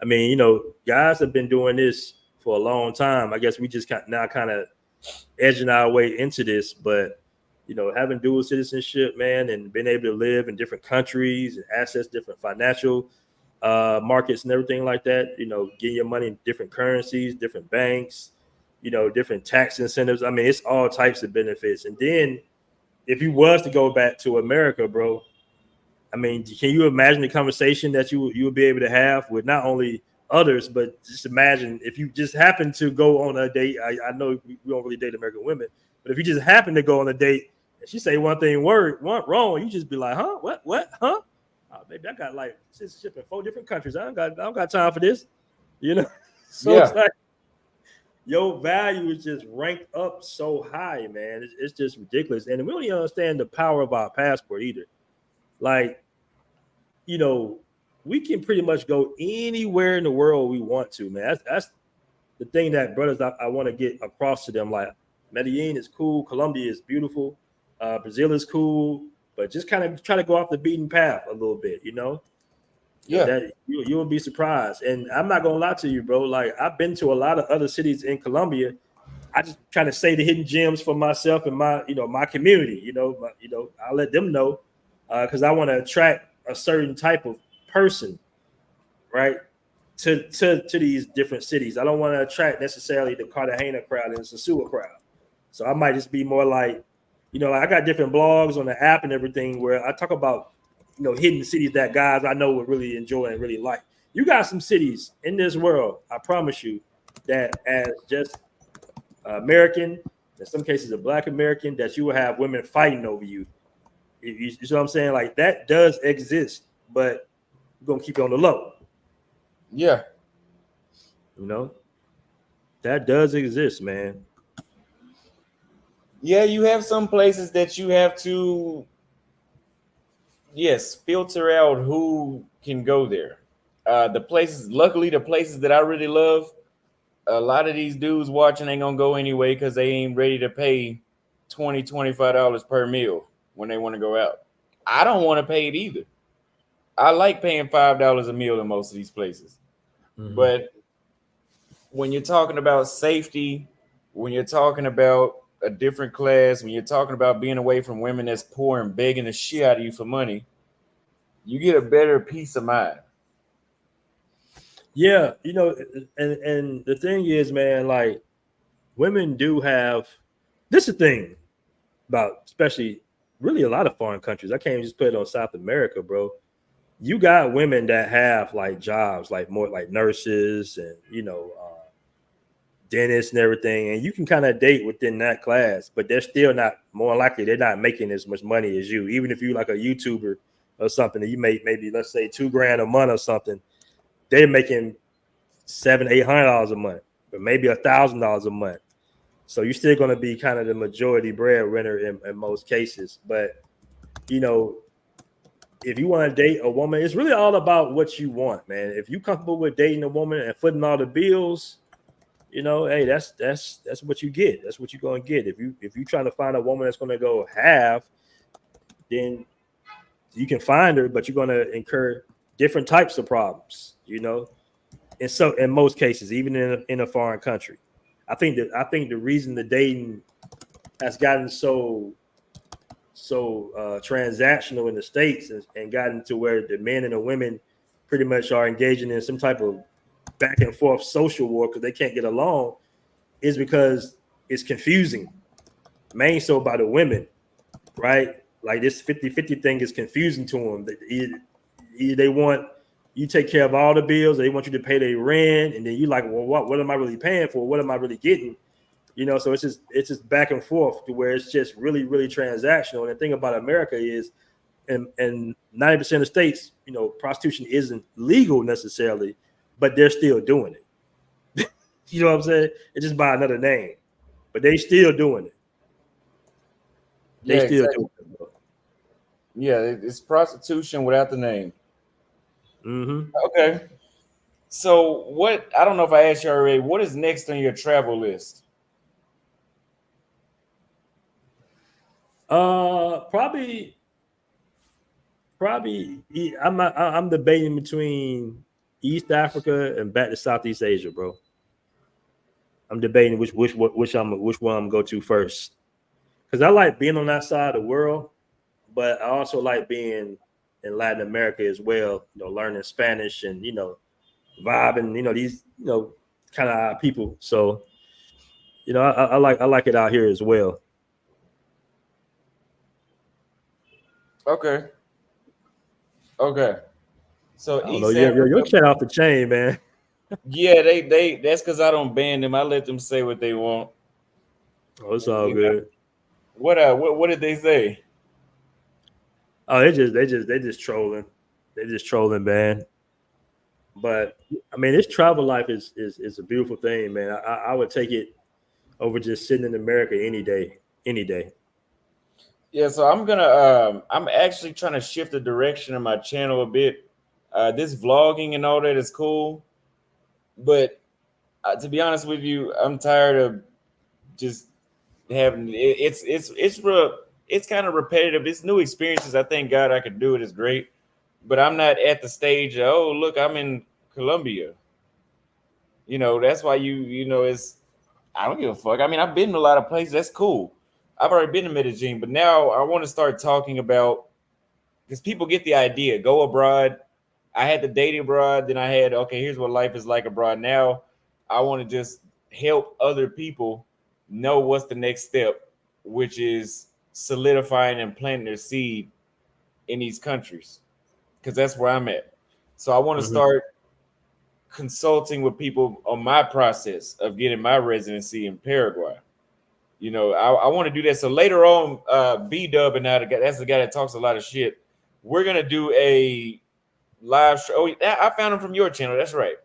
I mean, guys have been doing this for a long time. I guess we just now kind of edging our way into this, but having dual citizenship, man, and being able to live in different countries and access different financial markets and everything like that. Getting your money in different currencies, different banks, different tax incentives. I mean, it's all types of benefits. And then if you was to go back to America, bro, I mean, can you imagine the conversation that you would be able to have with not only others, but just imagine if you just happen to go on a date. I know we don't really date American women, but if you just happen to go on a date and she say one wrong, you just be like, huh? What? Huh? Oh, baby, I got like citizenship in 4 different countries. I don't got time for this. You know, so it's Yeah. like your value is just ranked up so high, man. It's just ridiculous, and we don't even understand the power of our passport either. Like, you know, we can pretty much go anywhere in the world we want to, man. That's the thing that brothers I want to get across to them. Like, Medellin is cool, Colombia is beautiful, Brazil is cool, but just kind of try to go off the beaten path a little bit, Yeah. that you'll be surprised. And I'm not gonna lie to you, bro. Like, I've been to a lot of other cities in Colombia. I just try to say the hidden gems for myself and my community. I let them know. because I want to attract a certain type of person, right? To these different cities. I don't want to attract necessarily the Cartagena crowd and the Sosua crowd. So I might just be more like, like I got different blogs on the app and everything where I talk about, hidden cities that guys I know would really enjoy and really like. You got some cities in this world, I promise you, that as just American, in some cases a Black American, that you will have women fighting over you. You see what I'm saying? Like that does exist, but we're gonna keep it on the low. Yeah. You know, that does exist, man. Yeah, you have some places that you have to, yes, filter out who can go there. The places, luckily, the places that I really love, a lot of these dudes watching ain't gonna go anyway because they ain't ready to pay $20, $25 per meal when they want to go out. I don't want to pay it either. I like paying $5 a meal in most of these places. Mm-hmm. But when you're talking about safety, when you're talking about a different class, when you're talking about being away from women that's poor and begging the shit out of you for money, you get a better peace of mind. Yeah, and the thing is, man, like women do have this is the thing about especially really a lot of foreign countries. I can't just put it on South America, bro. You got women that have like jobs, like more like nurses and dentists and everything, and you can kind of date within that class, but they're still not more likely they're not making as much money as you, even if you like a YouTuber or something, and you make maybe let's say $2,000 a month or something, they're making $700-800 a month, but maybe $1,000 a month. So you're still going to be kind of the majority breadwinner in most cases. But if you want to date a woman, it's really all about what you want, man. If you're comfortable with dating a woman and footing all the bills, hey, that's what you get. That's what you're gonna get. If you trying to find a woman that's gonna go half, then you can find her, but you're gonna incur different types of problems, And so in most cases, even in a foreign country. I think the reason the dating has gotten so transactional in the States and gotten to where the men and the women pretty much are engaging in some type of back and forth social war because they can't get along is because it's confusing. Main so by the women, right? Like this 50-50 thing is confusing to them. Either they want you take care of all the bills, or they want you to pay their rent, and then you like, well, what am I really paying for? What am I really getting? So it's just back and forth to where it's just really, really transactional. And the thing about America is, and 90% of the states, prostitution isn't legal necessarily, but they're still doing it. You know what I'm saying? It's just by another name, but they still doing it. They Yeah, still exactly. doing it. Yeah, it's prostitution without the name. Mm-hmm. Okay. So what? I don't know if I asked you already. What is next on your travel list? Probably. I'm debating between East Africa and back to Southeast Asia, bro. I'm debating which one I'm gonna go to first, because I like being on that side of the world, but I also like being in Latin America as well. Learning Spanish and vibing. These kind of people. So I like it out here as well. Okay. Okay. So I don't know. East Your Africa. chat off the chain, man. Yeah, they that's because I don't ban them. I let them say what they want. Oh, it's all good. What did they say? Oh, they just trolling. They just trolling, man. But I mean, this travel life is a beautiful thing, man. I would take it over just sitting in America any day, any day. Yeah, so I'm actually trying to shift the direction of my channel a bit. This vlogging and all that is cool, but to be honest with you, I'm tired of just having it's kind of repetitive. It's new experiences. I thank God I could do it. It's great, but I'm not at the stage of, oh, look, I'm in Colombia. That's why it's, I don't give a fuck. I mean, I've been to a lot of places. That's cool. I've already been to Medellin, but now I want to start talking about because people get the idea. Go abroad. I had to date abroad. Then I had, okay, here's what life is like abroad. Now I want to just help other people know what's the next step, which is solidifying and planting their seed in these countries, because that's where I'm at. So I want to Mhm. start consulting with people on my process of getting my residency in Paraguay. I want to do that. So later on, B Dub and that's the guy that talks a lot of shit. We're gonna do a live show. Oh, I found him from your channel. That's right.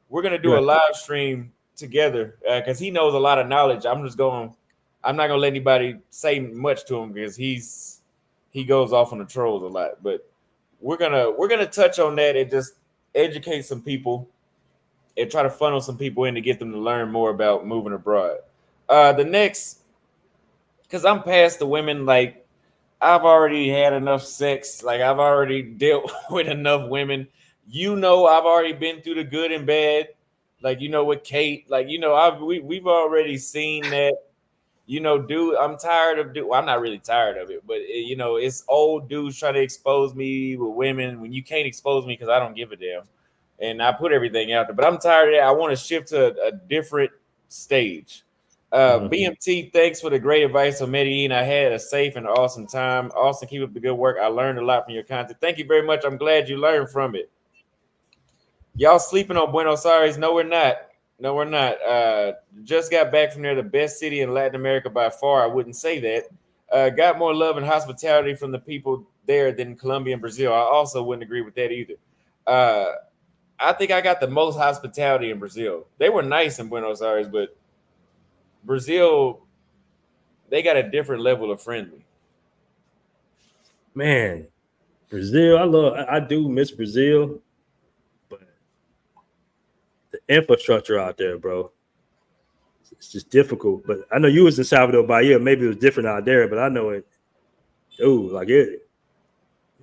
We're gonna do a Right. live stream together because he knows a lot of knowledge. I'm not gonna let anybody say much to him because he goes off on the trolls a lot. But we're gonna touch on that and just educate some people and try to funnel some people in to get them to learn more about moving abroad. The next, because I'm past the women, like I've already had enough sex. Like I've already dealt with enough women. I've already been through the good and bad. Like with Kate. Like we've already seen that. Dude, I'm tired of Well, I'm not really tired of it, but it's old dudes trying to expose me with women when you can't expose me because I don't give a damn, and I put everything out there. But I'm tired of that. I want to shift to a different stage. Mhm. BMT, thanks for the great advice on Medellin. I had a safe and awesome time. Austin, keep up the good work. I learned a lot from your content. Thank you very much. I'm glad you learned from it. Y'all sleeping on Buenos Aires? No, we're not. No, we're not. Just got back from there, the best city in Latin America by far. I wouldn't say that. Got more love and hospitality from the people there than Colombia and Brazil. I also wouldn't agree with that either. Uh, I think I got the most hospitality in Brazil. They were nice in Buenos Aires, but Brazil, they got a different level of friendly. Man, Brazil. I do miss Brazil, but the infrastructure out there, bro, it's just difficult. But I know you was in Salvador Bahia. Maybe it was different out there, but I know it. Ooh, like it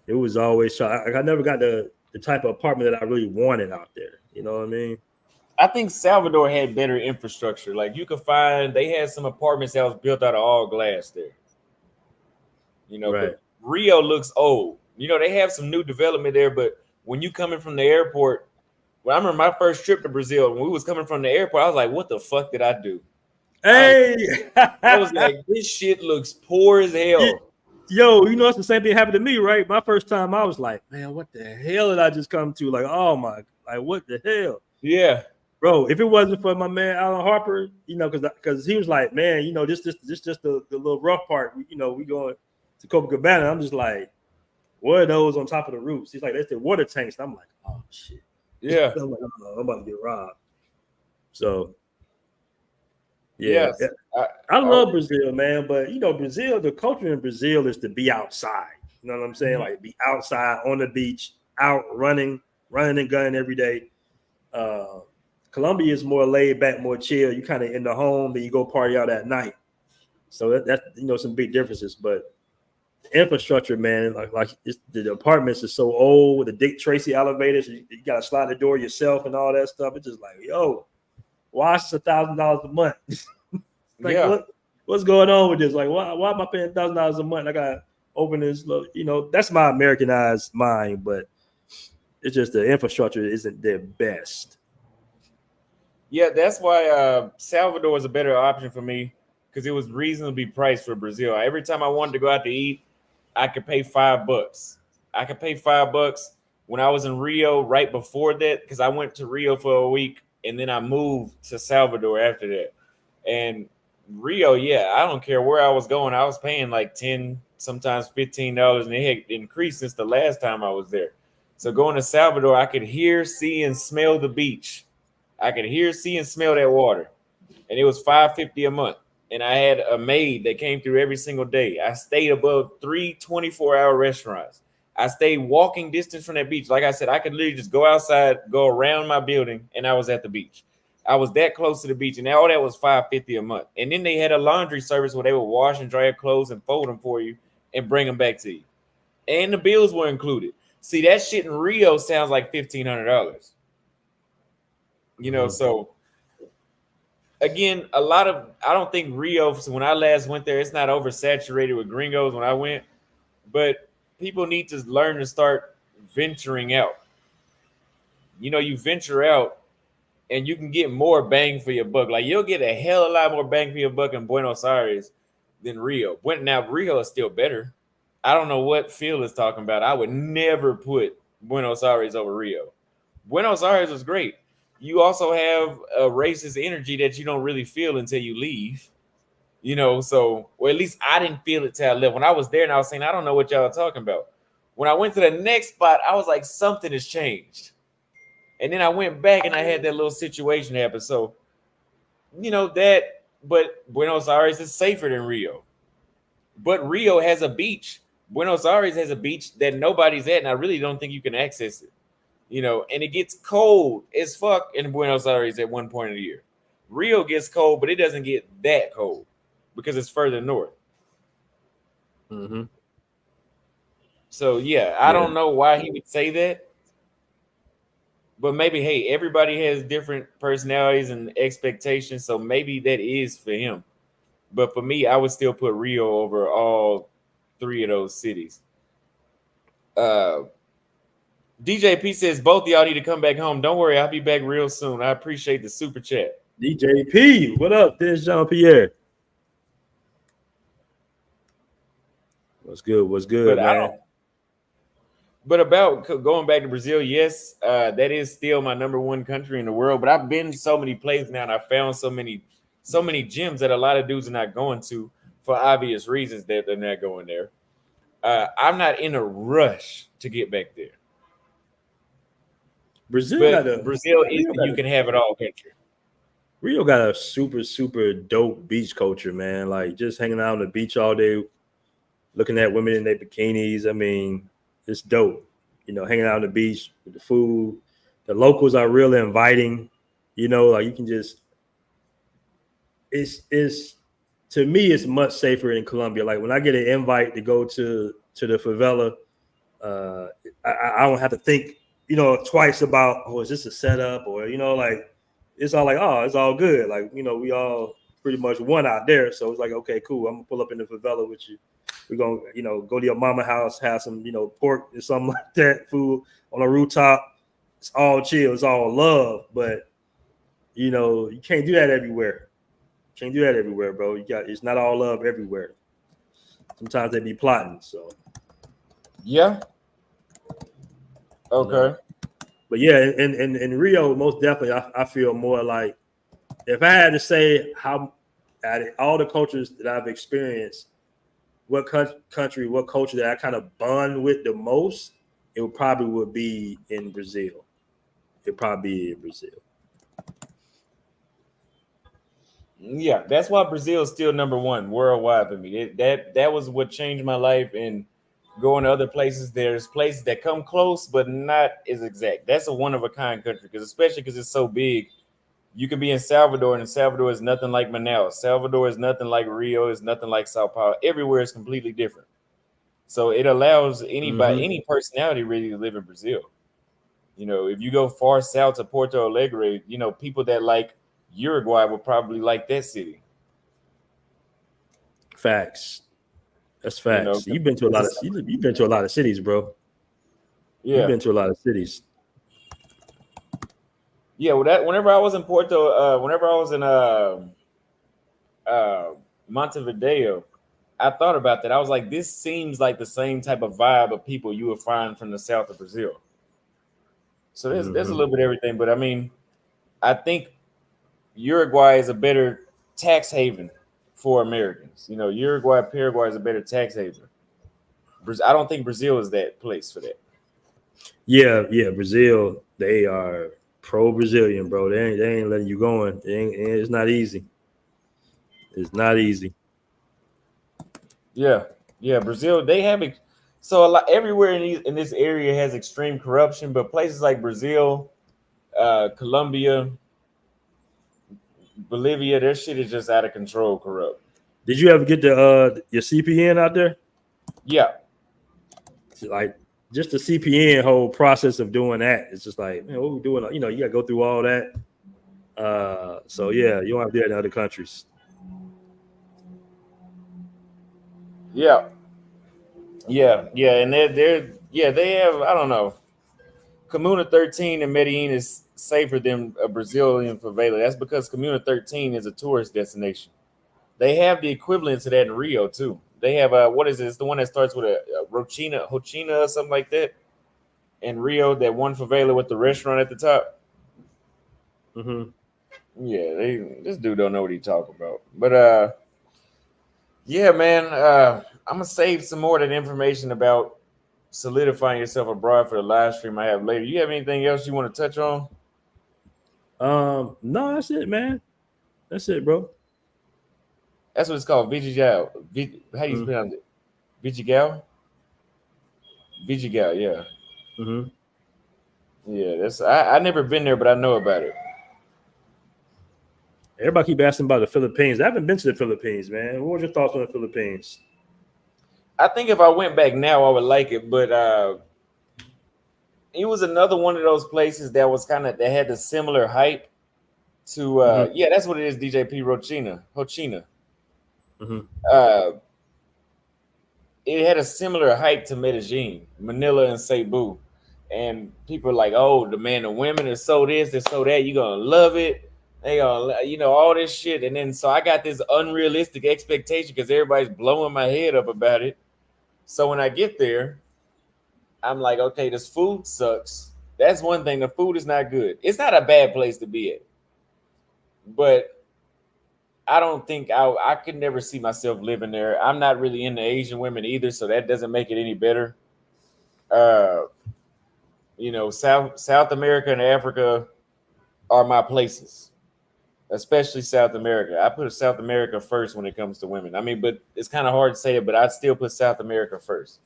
was always. I never got the type of apartment that I really wanted out there. You know what I mean? I think Salvador had better infrastructure. Like you could find, they had some apartments that was built out of all glass there. Right. But Rio looks old. They have some new development there, but when you coming from the airport, when I remember my first trip to Brazil, when we was coming from the airport, I was like, "What the fuck did I do?" I was, Hey, I was like, "This shit looks poor as hell." yo, it's the same thing happened to me, right? My first time, I was like, man, what the hell did I just come to? Like, oh my, like what the hell, Yeah, bro? If it wasn't for my man Alan Harper, because he was like, man, this just the little rough part. We going to Copacabana. I'm just like, what are those on top of the roofs? He's like, that's the water tanks. I'm like, oh shit. yeah, I'm like, oh, I'm about to get robbed. So yeah, yes. I, I I, love Brazil, man. But Brazil, the culture in Brazil is to be outside. You know what I'm saying? Like be outside on the beach, out running and gunning every day. Uh, Colombia is more laid back, more chill. You kind of in the home, then you go party out at night. So that's some big differences. But the infrastructure, man, the apartments are so old with the Dick Tracy elevators. You got to slide the door yourself and all that stuff. It's just like, yo, why is this $1,000 a month? Like yeah. what's going on with this? Like why am I paying $1,000 a month? I gotta open this. That's my Americanized mind, but it's just the infrastructure isn't their best. Yeah, that's why Salvador was a better option for me because it was reasonably priced for Brazil. Every time I wanted to go out to eat, I could pay $5. I could pay $5 when I was in Rio right before that because I went to Rio for a week and then I moved to Salvador after that. And Rio, yeah, I don't care where I was going, I was paying like 10, sometimes $15, and it had increased since the last time I was there. So going to Salvador, I could hear, see, and smell the beach. I could hear, see, and smell that water. And it was $5.50 a month. And I had a maid that came through every single day. I stayed above 3 24-hour restaurants. I stayed walking distance from that beach. Like I said, I could literally just go outside, go around my building, and I was at the beach. I was that close to the beach, and all that was $5.50 a month. And then they had a laundry service where they would wash and dry your clothes and fold them for you and bring them back to you. And the bills were included. See, that shit in Rio sounds like $1,500. Mm-hmm. So again, I don't think Rio, when I last went there, it's not oversaturated with gringos when I went, but people need to learn to start venturing out. You venture out and you can get more bang for your buck. Like you'll get a hell of a lot more bang for your buck in Buenos Aires than Rio. Now Rio is still better. I don't know what Phil is talking about. I would never put Buenos Aires over Rio. Buenos Aires is great. You also have a racist energy that you don't really feel until you leave. So or at least I didn't feel it till I left. When I was there and I was saying, I don't know what y'all are talking about. When I went to the next spot, I was like, something has changed. And then I went back and I had that little situation happen. So, but Buenos Aires is safer than Rio. But Rio has a beach. Buenos Aires has a beach that nobody's at, and I really don't think you can access it. And it gets cold as fuck in Buenos Aires at one point of the year. Rio gets cold, but it doesn't get that cold because it's further north. Mm-hmm. So yeah, I don't know why he would say that. But maybe, hey, everybody has different personalities and expectations, so maybe that is for him. But for me, I would still put Rio over all three of those cities. DJP says both of y'all need to come back home. Don't worry, I'll be back real soon. I appreciate the super chat. DJP, what up? This is Jean Pierre. What's good, man? But about going back to Brazil, yes, that is still my number one country in the world. But I've been so many places now, and I found so many gyms that a lot of dudes are not going to for obvious reasons that they're not going there. I'm not in a rush to get back there. Brazil is you can have it all country. Rio got a super, super dope beach culture, man. Like just hanging out on the beach all day, looking at women in their bikinis. I mean, it's dope. Hanging out on the beach with the food. The locals are really inviting. Like you can just. It's to me, it's much safer in Colombia. Like when I get an invite to go to the favela, I don't have to think, twice about, is this a setup or like it's all like, oh, it's all good. Like we all pretty much one out there, so it's like, okay, cool. I'm gonna pull up in the favela with you. We're gonna, go to your mama house, have some, pork or something like that, food on a rooftop. It's all chill, it's all love, but you can't do that everywhere. Can't do that everywhere, bro. It's not all love everywhere. Sometimes they be plotting. So yeah. Okay. But yeah, in Rio, most definitely, I feel more like if I had to say how out of all the cultures that I've experienced, what country, what culture that I kind of bond with the most, it would be in Brazil. It'd probably be in Brazil. Yeah, that's why Brazil is still number one worldwide for me. That was what changed my life. And going to other places, there's places that come close, but not as exact. That's a one of a kind country, especially because it's so big. You can be in Salvador, and Salvador is nothing like Manaus. Salvador is nothing like Rio. Is nothing like Sao Paulo. Everywhere is completely different. So it allows anybody, any personality, really to live in Brazil. If you go far south to Porto Alegre, people that like Uruguay will probably like that city. Facts. That's facts. You've been to a lot of cities, bro. Yeah. You've been to a lot of cities. Yeah, well, whenever I was in Porto, whenever I was in Montevideo, I thought about that. I was like, this seems like the same type of vibe of people you would find from the south of Brazil. So there's a little bit of everything, but I mean, I think Uruguay is a better tax haven for Americans. Uruguay, Paraguay is a better tax haven. I don't think Brazil is that place for that. Yeah, Brazil, they are pro-Brazilian, bro. They ain't letting you go in. It's not easy. It's not easy. Yeah, Brazil, they have it. So a lot everywhere in this area has extreme corruption, but places like Brazil, Colombia, Bolivia, their shit is just out of control corrupt. Did you ever get your CPN out there? Yeah. Like just the CPN whole process of doing that, it's just like, man, what we doing? You got to go through all that. So yeah, you don't have to do that in other countries. Yeah. Yeah, yeah, and they have I don't know. Comuna 13 in Medellin is safer than a Brazilian favela. That's because Comuna 13 is a tourist destination. They have the equivalent to that in Rio too. They have what is it? It's the one that starts with a Hochina or something like that in Rio. That one favela with the restaurant at the top. Hmm. Yeah, this dude don't know what he talking about. But yeah, man, I'm gonna save some more of that information about solidifying yourself abroad for the live stream I have later. You have anything else you want to touch on? No, that's it, man. That's it, bro. That's what it's called, Vigigal. How do you Mm-hmm. pronounce it? Vigigal? Vigigal, yeah. Mm-hmm. Yeah, that's I never been there, but I know about it. Everybody keep asking about the Philippines. I haven't been to the Philippines, man. What was your thoughts on the Philippines? I think if I went back now, I would like it, but it was another one of those places that was kind of that had the similar hype to Mm-hmm. yeah, that's what it is, DJP Hochina. Mm-hmm. Uh it had a similar hype to Medellin, Manila, and Cebu. And people are like, oh, the women are so this, they're so that, you're gonna love it. They gonna, all this shit. And then so I got this unrealistic expectation because everybody's blowing my head up about it. So when I get there, I'm like, okay, this food sucks. That's one thing. The food is not good. It's not a bad place to be at, but I don't think I could never see myself living there. I'm not really into Asian women either, so that doesn't make it any better. Uh, South America and Africa are my places, especially South America. I put South America first when it comes to women. I mean, but it's kind of hard to say it, but I still put South America first.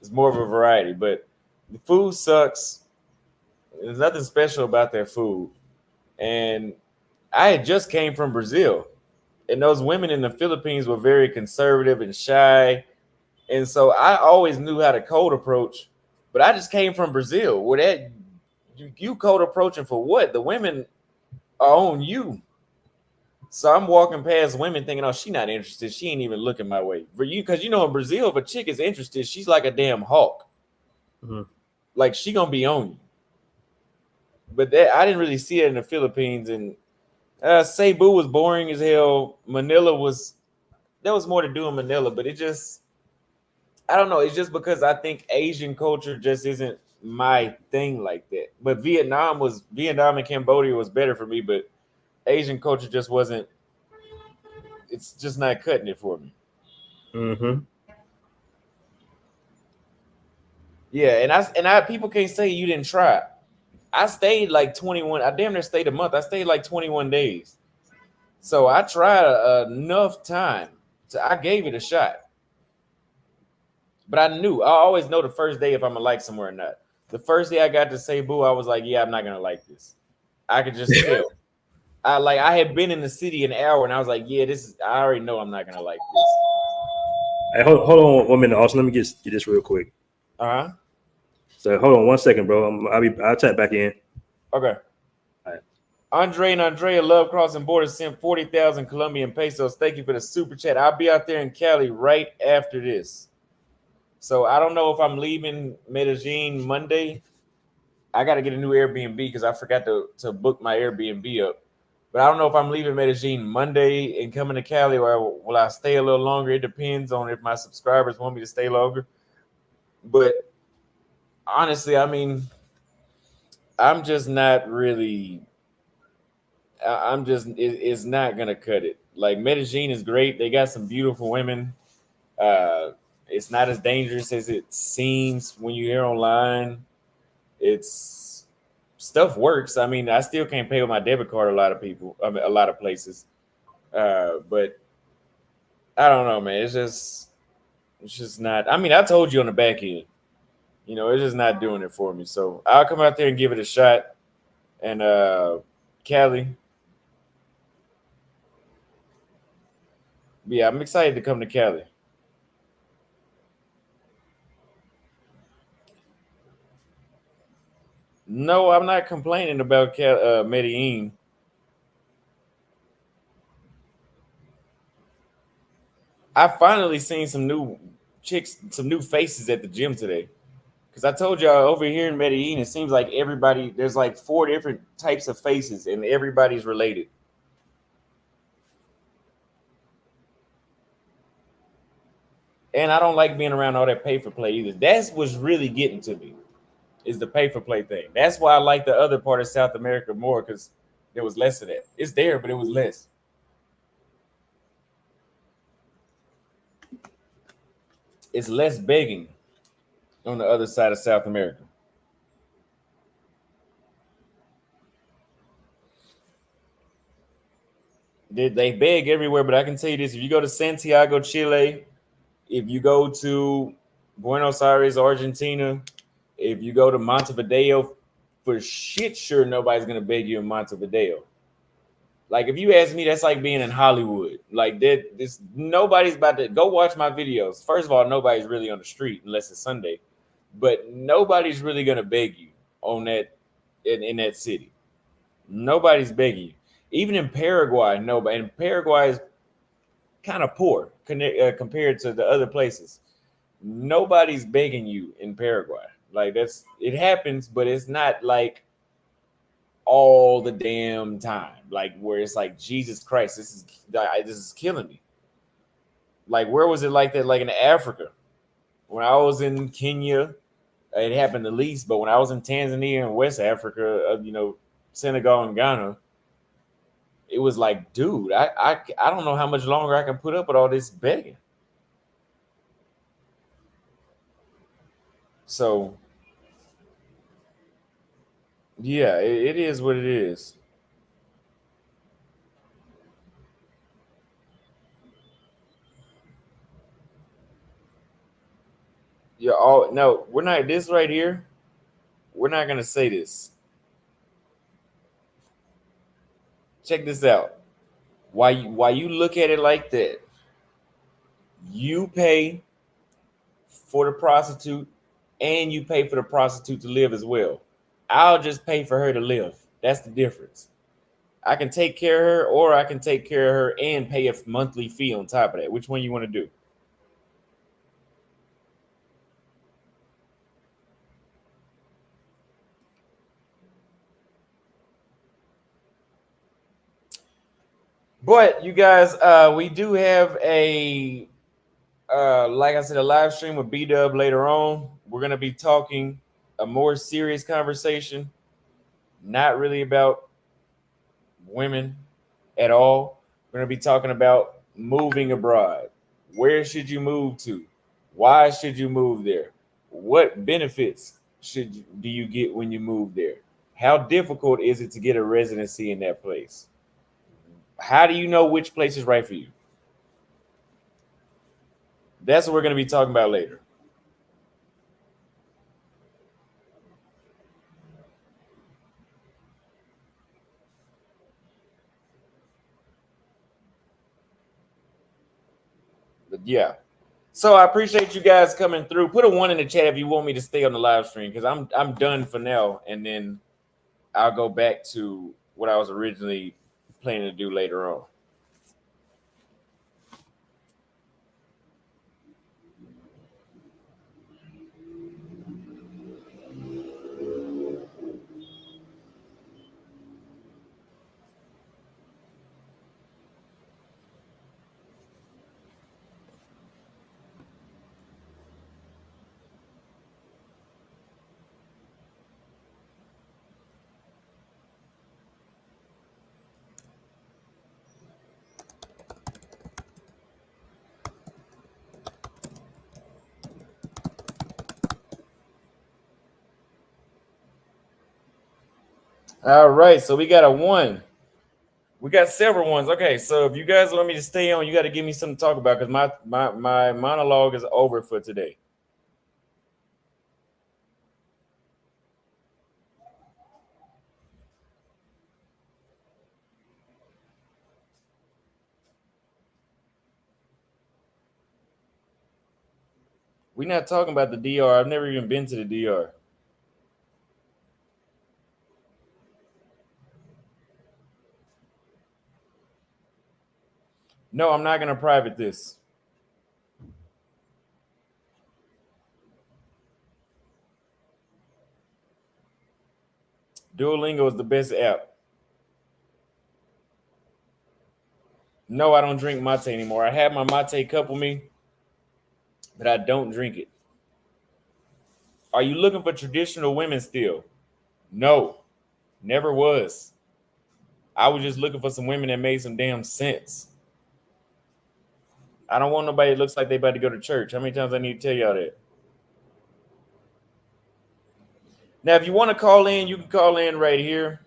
It's more of a variety, but the food sucks. There's nothing special about their food. And I had just came from Brazil, and those women in the Philippines were very conservative and shy. And so I always knew how to cold approach, but I just came from Brazil where that you cold approaching for what? The women are on you. So I'm walking past women thinking, oh, she not interested. She ain't even looking my way. For you, because in Brazil, if a chick is interested, she's like a damn hawk. Mm-hmm. Like she gonna be on you. But that I didn't really see it in the Philippines. And Cebu was boring as hell. Manila was there was more to do in Manila, but it just I don't know. It's just because I think Asian culture just isn't my thing like that. But Vietnam and Cambodia was better for me, but Asian culture just wasn't. It's just not cutting it for me. Mm-hmm. Yeah, and I people can't say you didn't try. I stayed like 21. I damn near stayed a month. I stayed like 21 days. So I tried enough time. I gave it a shot. But I always know the first day if I'm gonna like somewhere or not. The first day I got to Cebu, I was like, yeah, I'm not gonna like this. I could just tell. I had been in the city an hour and I was like, yeah, I already know I'm not gonna like this. Hey, hold on 1 minute. Also, let me get this real quick. Uh-huh. So hold on 1 second, bro. I'll tap back in. Okay. All right. Andre and Andrea Love Crossing Borders sent 40,000 Colombian pesos. Thank you for the super chat. I'll be out there in Cali right after this. So I don't know if I'm leaving Medellin Monday. I got to get a new Airbnb because I forgot to book my Airbnb up. But I don't know if I'm leaving Medellin Monday and coming to Cali, or will I stay a little longer? It depends on if my subscribers want me to stay longer. But honestly, I mean, I'm just not really. I'm just. It's not gonna cut it. Like Medellin is great. They got some beautiful women. It's not as dangerous as it seems when you hear online. It's stuff works. I mean, I still can't pay with my debit card. A lot of people, I mean, a lot of places. But I don't know, man. It's just not. I mean, I told you on the back end. It's just not doing it for me. So I'll come out there and give it a shot. And Cali, yeah, I'm excited to come to Cali. No, I'm not complaining about Medellin. I finally seen some new chicks, some new faces at the gym today. Because I told y'all over here in Medellin, it seems like everybody, there's like 4 different types of faces and everybody's related. And I don't like being around all that pay for play either. That's what's really getting to me is the pay for play thing. That's why I like the other part of South America more because there was less of that. It's there, but it was less. It's less begging on the other side of South America. They beg everywhere, but I can tell you this: if you go to Santiago, Chile, if you go to Buenos Aires, Argentina, if you go to Montevideo, for shit sure nobody's gonna beg you in Montevideo. Like if you ask me, that's like being in Hollywood. Like that, this nobody's about to go watch my videos. First of all, nobody's really on the street unless it's Sunday, but nobody's really gonna beg you on that in that city. Nobody's begging you. Even in Paraguay, nobody. And Paraguay is kind of poor compared to the other places. Nobody's begging you in Paraguay. Like that's it happens, but it's not like all the damn time. Like where it's like Jesus Christ, this is killing me. Like where was it like that? Like in Africa, when I was in Kenya, it happened the least. But when I was in Tanzania and West Africa, Senegal and Ghana, it was like, dude, I don't know how much longer I can put up with all this begging. So yeah, it is what it is. Yeah, all no, we're not this right here. We're not gonna say this. Check this out. Why you look at it like that? You pay for the prostitute and you pay for the prostitute to live as well. I'll just pay for her to live. That's the difference. I can take care of her or I can take care of her and pay a monthly fee on top of that. Which one you want to do? But you guys, we do have a like I said, a live stream with B Dub later on. We're gonna be talking a more serious conversation, not really about women at all. We're gonna be talking about moving abroad. Where should you move to? Why should you move there? What benefits do you get when you move there? How difficult is it to get a residency in that place? How do you know which place is right for you? That's what we're going to be talking about later. But yeah. So I appreciate you guys coming through. Put a 1 in the chat if you want me to stay on the live stream because I'm done for now, and then I'll go back to what I was originally planning to do later on. All right, so we got a 1. We got several ones. Okay, so if you guys want me to stay on, you got to give me something to talk about because my monologue is over for today. We're not talking about the DR. I've never even been to the DR. No, I'm not going to private this. Duolingo is the best app. No, I don't drink mate anymore. I have my mate cup with me, but I don't drink it. Are you looking for traditional women still? No, never was. I was just looking for some women that made some damn sense. I don't want nobody that looks like they about to go to church. How many times I need to tell y'all that? Now, if you want to call in, you can call in right here.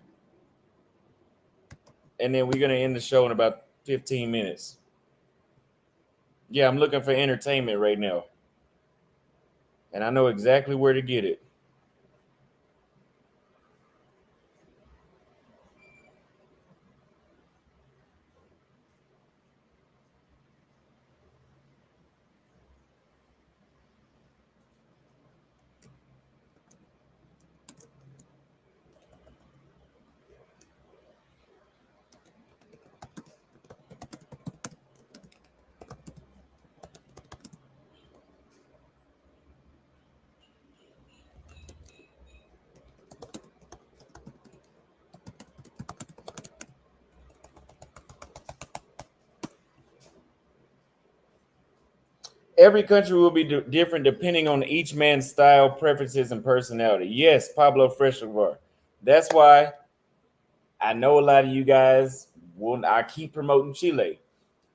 And then we're going to end the show in about 15 minutes. Yeah, I'm looking for entertainment right now. And I know exactly where to get it. Every country will be different depending on each man's style, preferences, and personality. Yes, Pablo Frescobar. That's why I know a lot of you guys will. I keep promoting Chile.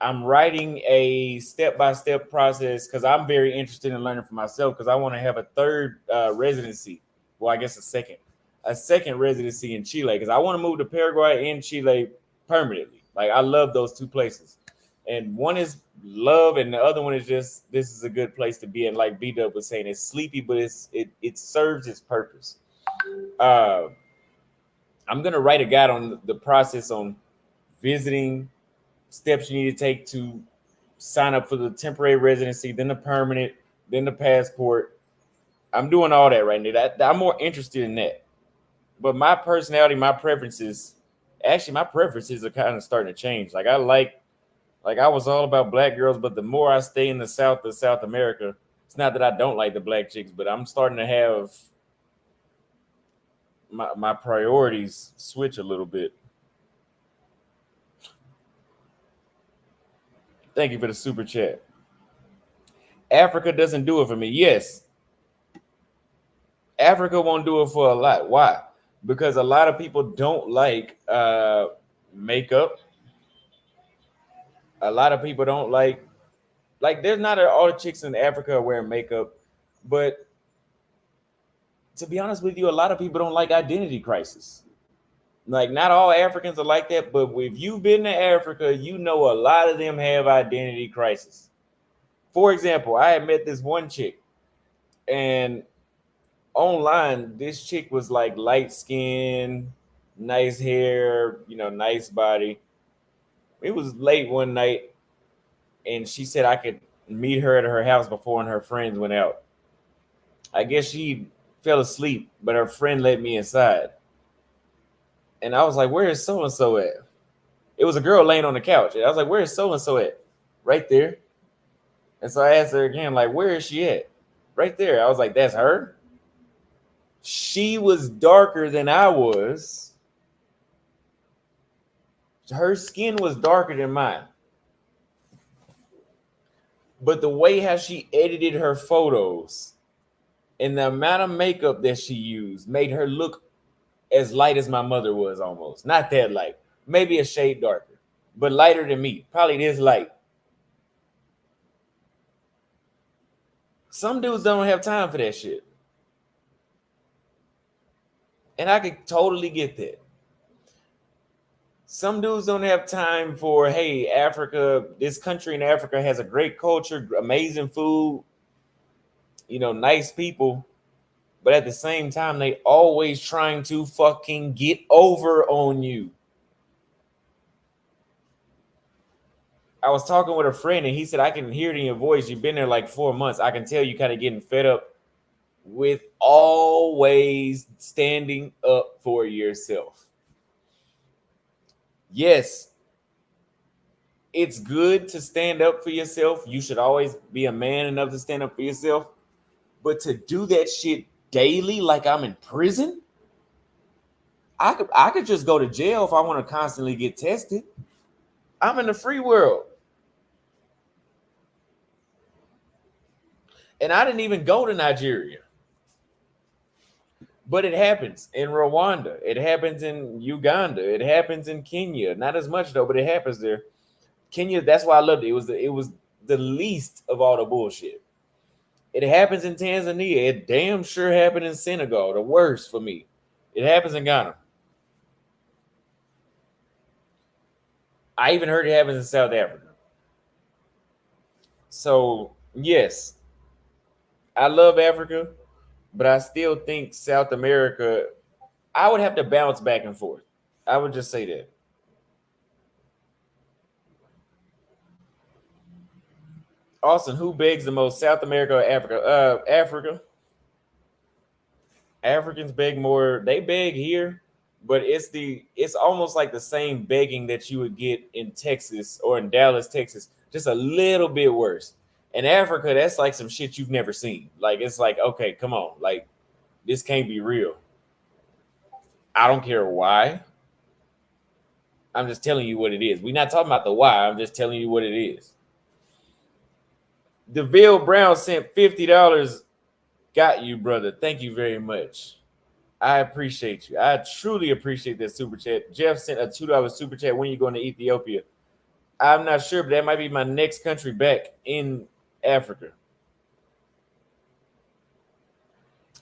I'm writing a step-by-step process because I'm very interested in learning for myself because I want to have a third residency. Well, I guess a second residency in Chile because I want to move to Paraguay and Chile permanently. Like I love those two places, and one is love, and the other one is just this is a good place to be. And like B Dub was saying, it's sleepy, but it serves its purpose. Uh, I'm gonna write a guide on the process on visiting, steps you need to take to sign up for the temporary residency, then the permanent, then the passport. I'm doing all that right now. I'm more interested in that. But my personality, my preferences, actually, my preferences are kind of starting to change. Like I was all about black girls, but the more I stay in the South of South America, it's not that I don't like the black chicks, but I'm starting to have my priorities switch a little bit. Thank you for the super chat. Africa doesn't do it for me. Yes, Africa won't do it for a lot. Why? Because a lot of people don't like makeup. A lot of people don't like. There's not all the chicks in Africa are wearing makeup, but to be honest with you, a lot of people don't like identity crisis. Like not all Africans are like that, but if you've been to Africa, you know a lot of them have identity crisis. For example, I had met this one chick, and online, this chick was like light skin, nice hair, nice body. It was late one night, and she said I could meet her at her house before and her friends went out. I guess she fell asleep, but her friend let me inside. And I was like, where is so and so at? It was a girl laying on the couch. And I was like, where is so and so at? Right there. And so I asked her again, like, where is she at? Right there. I was like, that's her? She was darker than I was. Her skin was darker than mine. But the way how she edited her photos and the amount of makeup that she used made her look as light as my mother was almost. Not that light. Maybe a shade darker, but lighter than me. Probably this light. Some dudes don't have time for that shit. And I could totally get that. Some dudes don't have time for, hey, Africa, this country in Africa has a great culture, amazing food, nice people. But at the same time, they always trying to fucking get over on you. I was talking with a friend and he said, I can hear it in your voice. You've been there like 4 months. I can tell you kind of getting fed up with always standing up for yourself. Yes, it's good to stand up for yourself. You should always be a man enough to stand up for yourself. But to do that shit daily like I'm in prison, I could just go to jail if I want to constantly get tested. I'm in the free world. And I didn't even go to Nigeria. But it happens in Rwanda. It happens in Uganda. It happens in Kenya. Not as much though, but it happens there. Kenya, that's why I loved it. It was the least of all the bullshit. It happens in Tanzania. It damn sure happened in Senegal. The worst for me. It happens in Ghana. I even heard it happens in South Africa. So yes, I love Africa, but I still think South America, I would have to bounce back and forth. I would just say that. Austin, who begs the most, South America or Africa? Africa. Africans beg more. They beg here, but it's almost like the same begging that you would get in Texas or in Dallas, Texas, just a little bit worse. In Africa, that's like some shit you've never seen. Like it's like, okay, come on, like this can't be real. I don't care why. I'm just telling you what it is. We're not talking about the why. I'm just telling you what it is. DeVille Brown sent $50. Got you, brother. Thank you very much. I appreciate you. I truly appreciate that super chat. Jeff sent a $2 super chat. When you going to Ethiopia? I'm not sure, but that might be my next country back in Africa.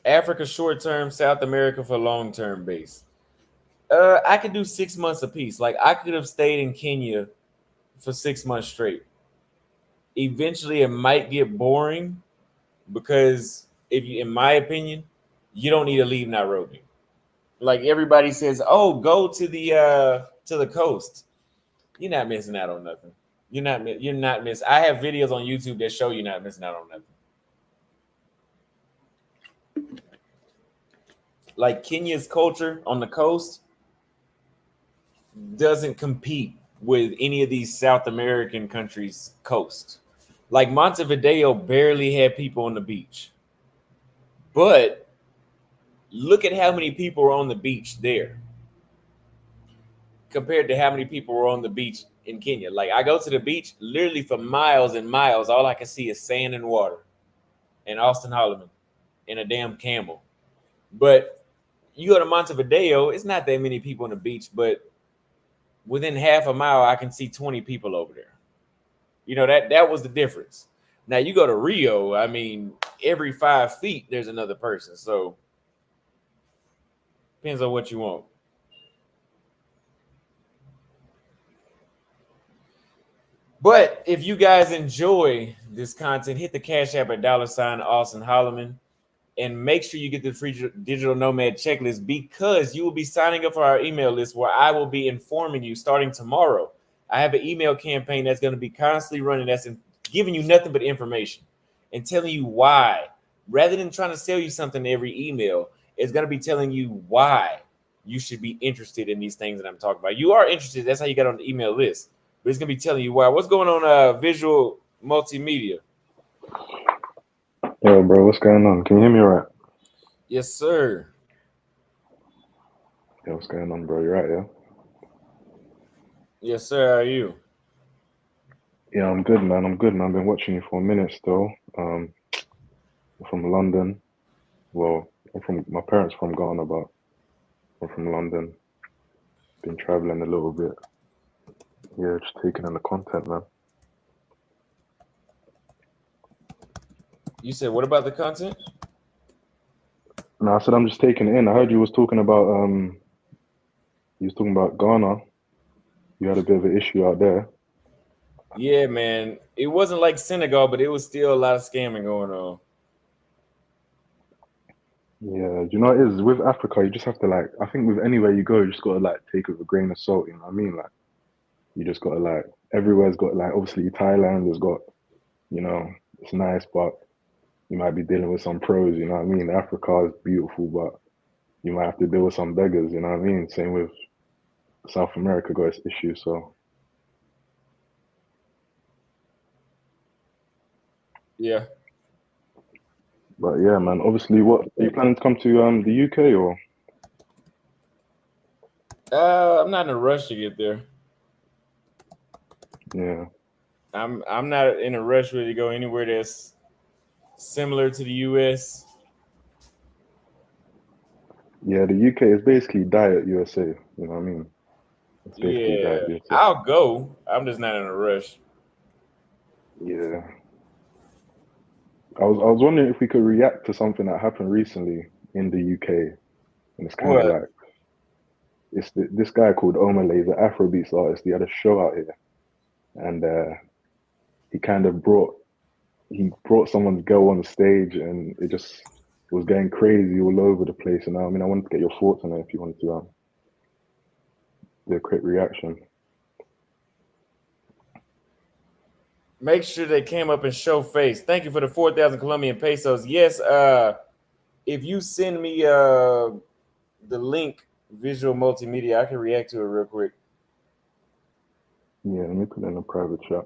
Africa short term, South America for long term base. I could do 6 months apiece. Like I could have stayed in Kenya for 6 months straight. Eventually, it might get boring because if you, in my opinion, you don't need to leave Nairobi. Like everybody says, oh, go to the coast. You're not missing out on nothing. You're not missing. I have videos on YouTube that show you're not missing out on nothing. Like Kenya's culture on the coast doesn't compete with any of these South American countries' coast. Like Montevideo barely had people on the beach. But look at how many people were on the beach there compared to how many people were on the beach in Kenya. Like I go to the beach literally for miles and miles. All I can see is sand and water and Austin Holloman and a damn camel. But you go to Montevideo, it's not that many people on the beach, but within half a mile, I can see 20 people over there. You know, that was the difference. Now you go to Rio, I mean, every 5 feet there's another person. So depends on what you want. But if you guys enjoy this content, hit the Cash App at $ Austin Holloman and make sure you get the free digital nomad checklist because you will be signing up for our email list where I will be informing you starting tomorrow. I have an email campaign that's going to be constantly running that's giving you nothing but information and telling you why. Rather than trying to sell you something every email, it's going to be telling you why you should be interested in these things that I'm talking about. You are interested. That's how you got on the email list. But it's going to be telling you why. What's going on Visual Multimedia? Yo, bro, what's going on? Can you hear me all right? Yes, sir. Yo, what's going on, bro? You right, yeah? Yes, sir. How are you? Yeah, I'm good, man. I've been watching you for a minute still. I'm from London. Well, my parents from Ghana, but I'm from London. Been traveling a little bit. Yeah, just taking in the content, man. You said what about the content? No, I said I'm just taking it in. I heard you was talking about Ghana. You had a bit of an issue out there. Yeah, man. It wasn't like Senegal, but it was still a lot of scamming going on. Yeah, you know what it is with Africa, you just have to I think with anywhere you go, you just gotta take it with a grain of salt, you know what I mean? Like you just gotta everywhere's got obviously Thailand has got, it's nice, but you might be dealing with some pros, you know what I mean? Africa is beautiful, but you might have to deal with some beggars, you know what I mean? Same with South America got its issues, so. Yeah. But yeah, man, obviously what are you planning to come to the UK or? I'm not in a rush to get there. Yeah. I'm not in a rush really to go anywhere that's similar to the US. Yeah, the UK is basically diet USA. You know what I mean? It's basically Yeah, diet USA. I'll go. I'm just not in a rush. Yeah. I was wondering if we could react to something that happened recently in the UK, and it's kind of What? like this guy called Omalay, the Afrobeats artist. He had a show out here, and he kind of brought someone's girl on stage, and it was getting crazy all over the place. And I mean, I wanted to get your thoughts on it if you wanted to do a quick reaction. Make sure they came up and show face. Thank you for the 4,000 Colombian pesos. Yes, if you send me the link, visual multimedia, I can react to it real quick. Yeah, let me put it in a private chat.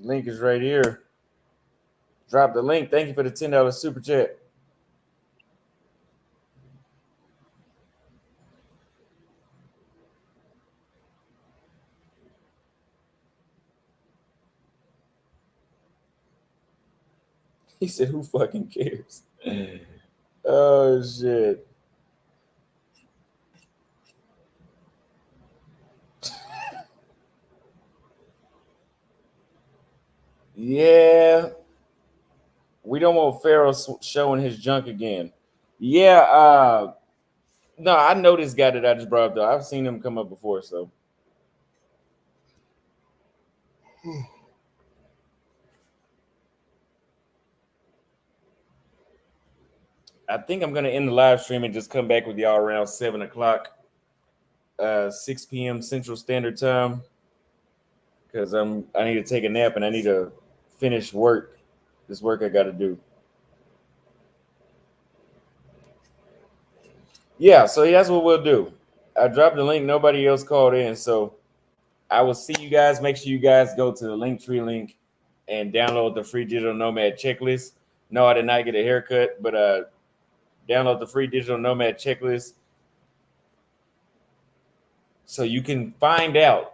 Link is right here. Drop the link. Thank you for the $10 super chat. He said, "Who fucking cares?" Oh shit. Yeah, we don't want Pharaoh showing his junk again. Yeah, no, I know this guy that I just brought up though. I've seen him come up before, so I think I'm gonna end the live stream and just come back with y'all around 7 o'clock, 6 p.m. Central Standard Time, because I need to take a nap and I need to finish work. This work I got to do. Yeah, so that's what we'll do. I dropped the link. Nobody else called in, so I will see you guys. Make sure you guys go to the Linktree link and download the free digital nomad checklist. No, I did not get a haircut, but download the free digital nomad checklist so you can find out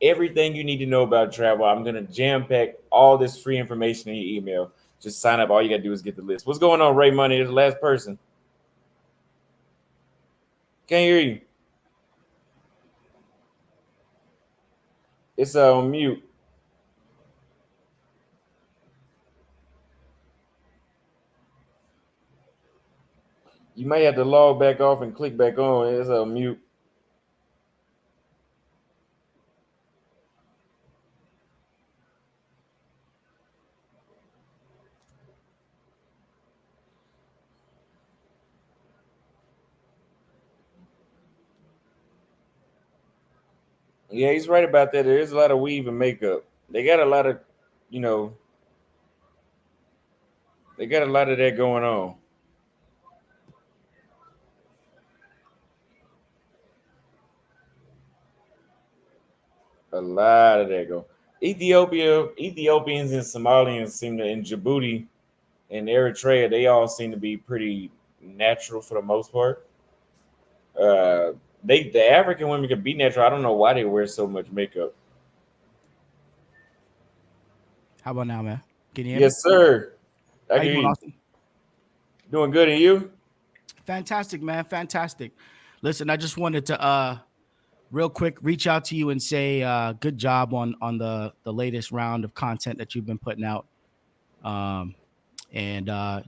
everything you need to know about travel. I'm gonna jam pack all this free information in your email. Just sign up. All you gotta do is get the list. What's going on, Ray Money? Is the last person. Can't hear you. It's on mute. You may have to log back off and click back on. It's on mute. Yeah, he's right about that. There is a lot of weave and makeup. They got a lot of, you know, they got a lot of that going on. A lot of that go. Ethiopians and Somalians seem to, in Djibouti and Eritrea, they all seem to be pretty natural for the most part. Uh, the African women can be natural. I don't know why they wear so much makeup. How about now, man? Can you hear me? Yes, sir. I How you can hear doing, you. Austin? Doing good, and you? Fantastic, man. Fantastic. Listen, I just wanted to real quick reach out to you and say good job on the latest round of content that you've been putting out. And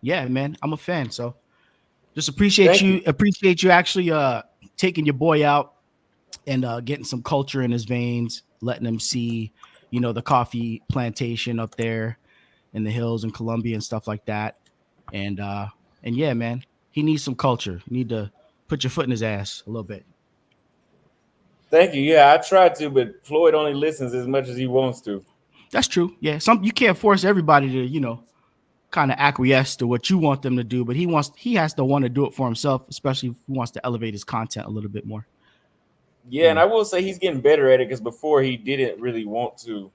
yeah, man, I'm a fan. So just Thank you. appreciate you actually taking your boy out and getting some culture in his veins, letting him see, the coffee plantation up there in the hills in Colombia and stuff like that. And yeah, man, he needs some culture. You need to put your foot in his ass a little bit. Thank you. Yeah, I try to, but Floyd only listens as much as he wants to. That's true. Yeah, some you can't force everybody to, kind of acquiesce to what you want them to do, but he has to want to do it for himself, especially if he wants to elevate his content a little bit more. Yeah, and I will say he's getting better at it because before he didn't really want to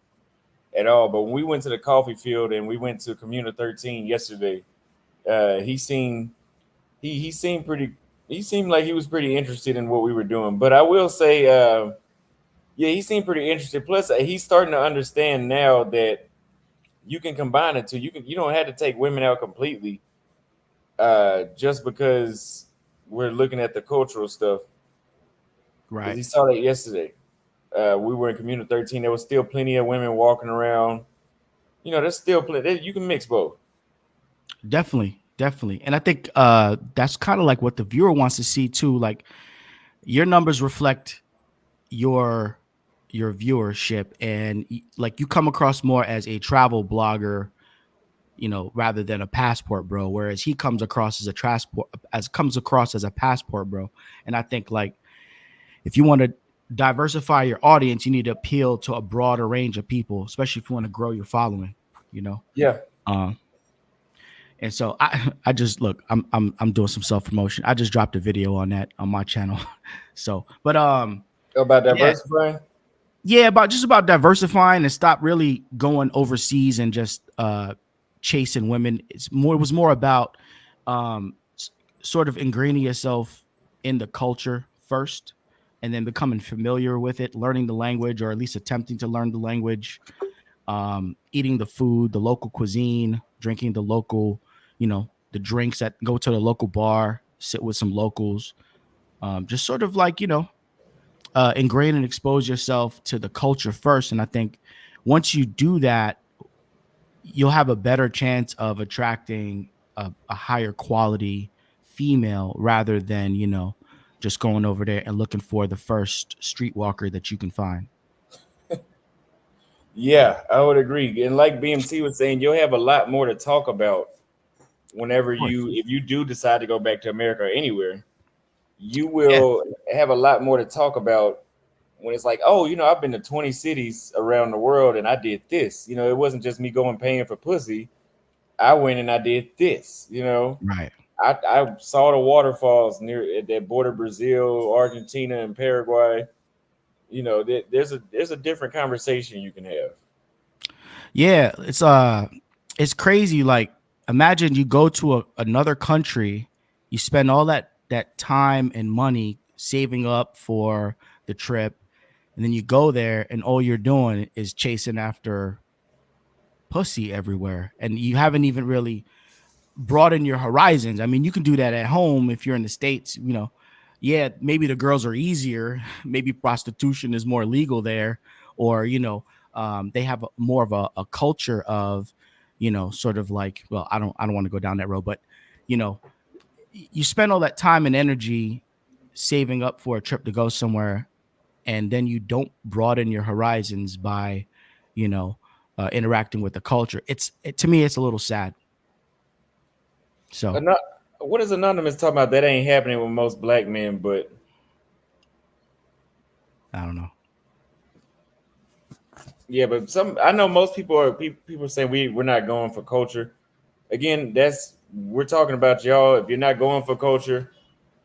at all. But when we went to the coffee field and we went to Comuna 13 yesterday, he seemed he seemed pretty. He seemed like he was pretty interested in what we were doing. But I will say, yeah, he seemed pretty interested. Plus, he's starting to understand now that you can combine it too. You don't have to take women out completely, just because we're looking at the cultural stuff. Because Right. he saw that yesterday. We were in Community 13. There was still plenty of women walking around. There's still plenty. You can mix both. Definitely, definitely. And I think that's kind of like what the viewer wants to see too. Like your numbers reflect your viewership, and like you come across more as a travel blogger, rather than a passport bro. Whereas he comes across as a passport bro. And I think like if you want to diversify your audience, you need to appeal to a broader range of people, especially if you want to grow your following. You know. Yeah. Um, And so I just look, I'm doing some self promotion. I just dropped a video on that on my channel. So, but About yeah, diversifying. yeah, about diversifying and stop really going overseas and just chasing women. It was more about sort of ingraining yourself in the culture first, and then becoming familiar with it, learning the language, or at least attempting to learn the language, eating the food, the local cuisine, drinking the local, the drinks that go to the local bar, sit with some locals, just sort of like, ingrain and expose yourself to the culture first. And I think once you do that, you'll have a better chance of attracting a higher quality female rather than, just going over there and looking for the first streetwalker that you can find. Yeah, I would agree. And like BMT was saying, you'll have a lot more to talk about whenever Of course. if you do decide to go back to America or anywhere. You Yeah. will have a lot more to talk about when it's like, oh, I've been to 20 cities around the world and I did this. It wasn't just me going paying for pussy. I went and I did this. Right. I saw the waterfalls near at that border Brazil, Argentina, and Paraguay. There's a different conversation you can have. Yeah, it's crazy. Like imagine you go to another country, you spend all that time and money saving up for the trip, and then you go there and all you're doing is chasing after pussy everywhere, and you haven't even really broaden your horizons. I mean, you can do that at home if you're in the States, yeah, maybe the girls are easier. Maybe prostitution is more legal there, or, they have more of a culture of, sort of like, well, I don't want to go down that road, but, you know, you spend all that time and energy saving up for a trip to go somewhere, and then you don't broaden your horizons by, interacting with the culture. To me, it's a little sad. So Ano- what is Anonymous talking about? That ain't happening with most black men, but I don't know. yeah, but I know most people are people saying we're not going for culture. Again, we're talking about y'all. If you're not going for culture,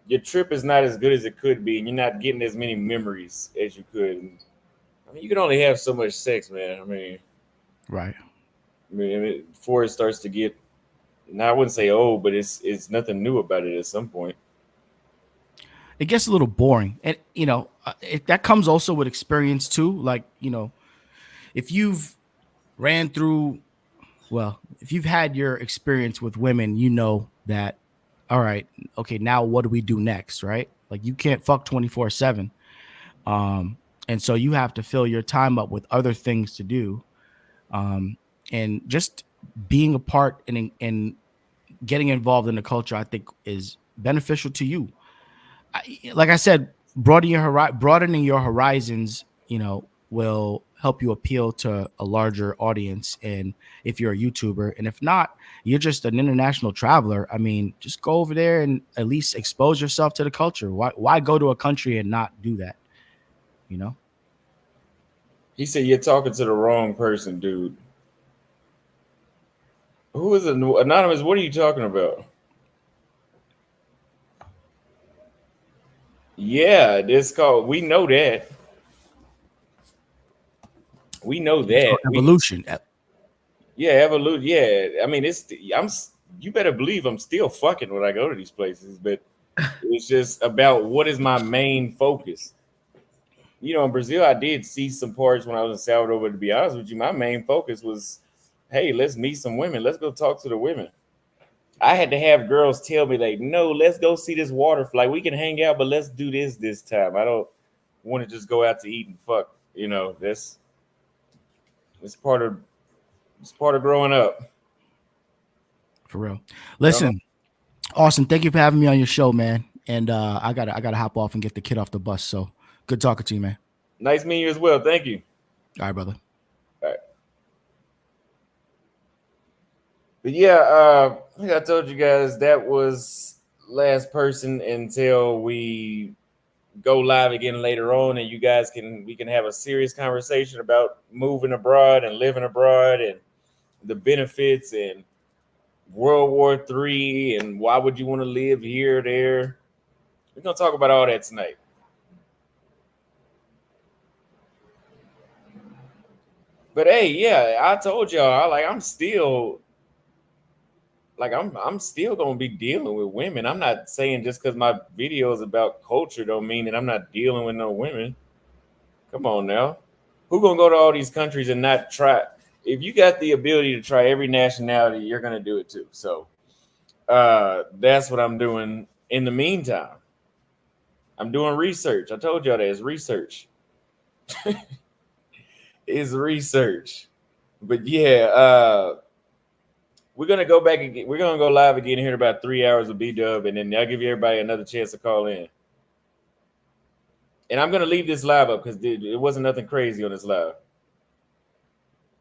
your trip is not as good as it could be, and you're not getting as many memories as you could. I mean, you can only have so much sex, man. Right. Before it starts to get, now I wouldn't say old, but it's nothing new about it at some point. It gets a little boring, and that comes also with experience too. Like, if you've ran through, well, if you've had your experience with women, you know that, all right, okay, now what do we do next, right? Like, you can't fuck 24/7, and so you have to fill your time up with other things to do, and just being a part and getting involved in the culture, I think, is beneficial to you. Like I said, broadening your horizons, will help you appeal to a larger audience. And if you're a YouTuber, and if not, you're just an international traveler. I mean, just go over there and at least expose yourself to the culture. Why go to a country and not do that? you know. He said you're talking to the wrong person, dude. Who is anonymous? What are you talking about? Yeah, this called. We know that. We know that. Evolution. Yeah, evolution. Yeah, I mean, I'm. You better believe I'm still fucking when I go to these places, but it's just about what is my main focus. You know, in Brazil, I did see some parts when I was in Salvador, but to be honest with you, my main focus was, hey, let's meet some women. Let's go talk to the women. I had to have girls tell me, like, no, let's go see this waterfall. Like, we can hang out, but let's do this time. I don't want to just go out to eat and fuck. You know, it's part of growing up. For real. Listen, Austin, thank you for having me on your show, man. And I gotta hop off and get the kid off the bus. So good talking to you, man. Nice meeting you as well. Thank you. All right, brother. All right. But yeah, I think I told you guys that was last person until we go live again later on, and we can have a serious conversation about moving abroad and living abroad and the benefits and World War III and why would you want to live here or there. We're gonna talk about all that tonight. But hey, yeah, I told y'all, I'm still gonna be dealing with women. I'm not saying just because my video is about culture don't mean that I'm not dealing with no women. Come on now. Who gonna go to all these countries and not try? If you got the ability to try every nationality, you're gonna do it too. So that's what I'm doing in the meantime. I'm doing research. I told y'all that it's research. It's research. But yeah, we're gonna go back again. We're gonna go live again here in about 3 hours of B-Dub, and then I'll give everybody another chance to call in. And I'm gonna leave this live up because it wasn't nothing crazy on this live.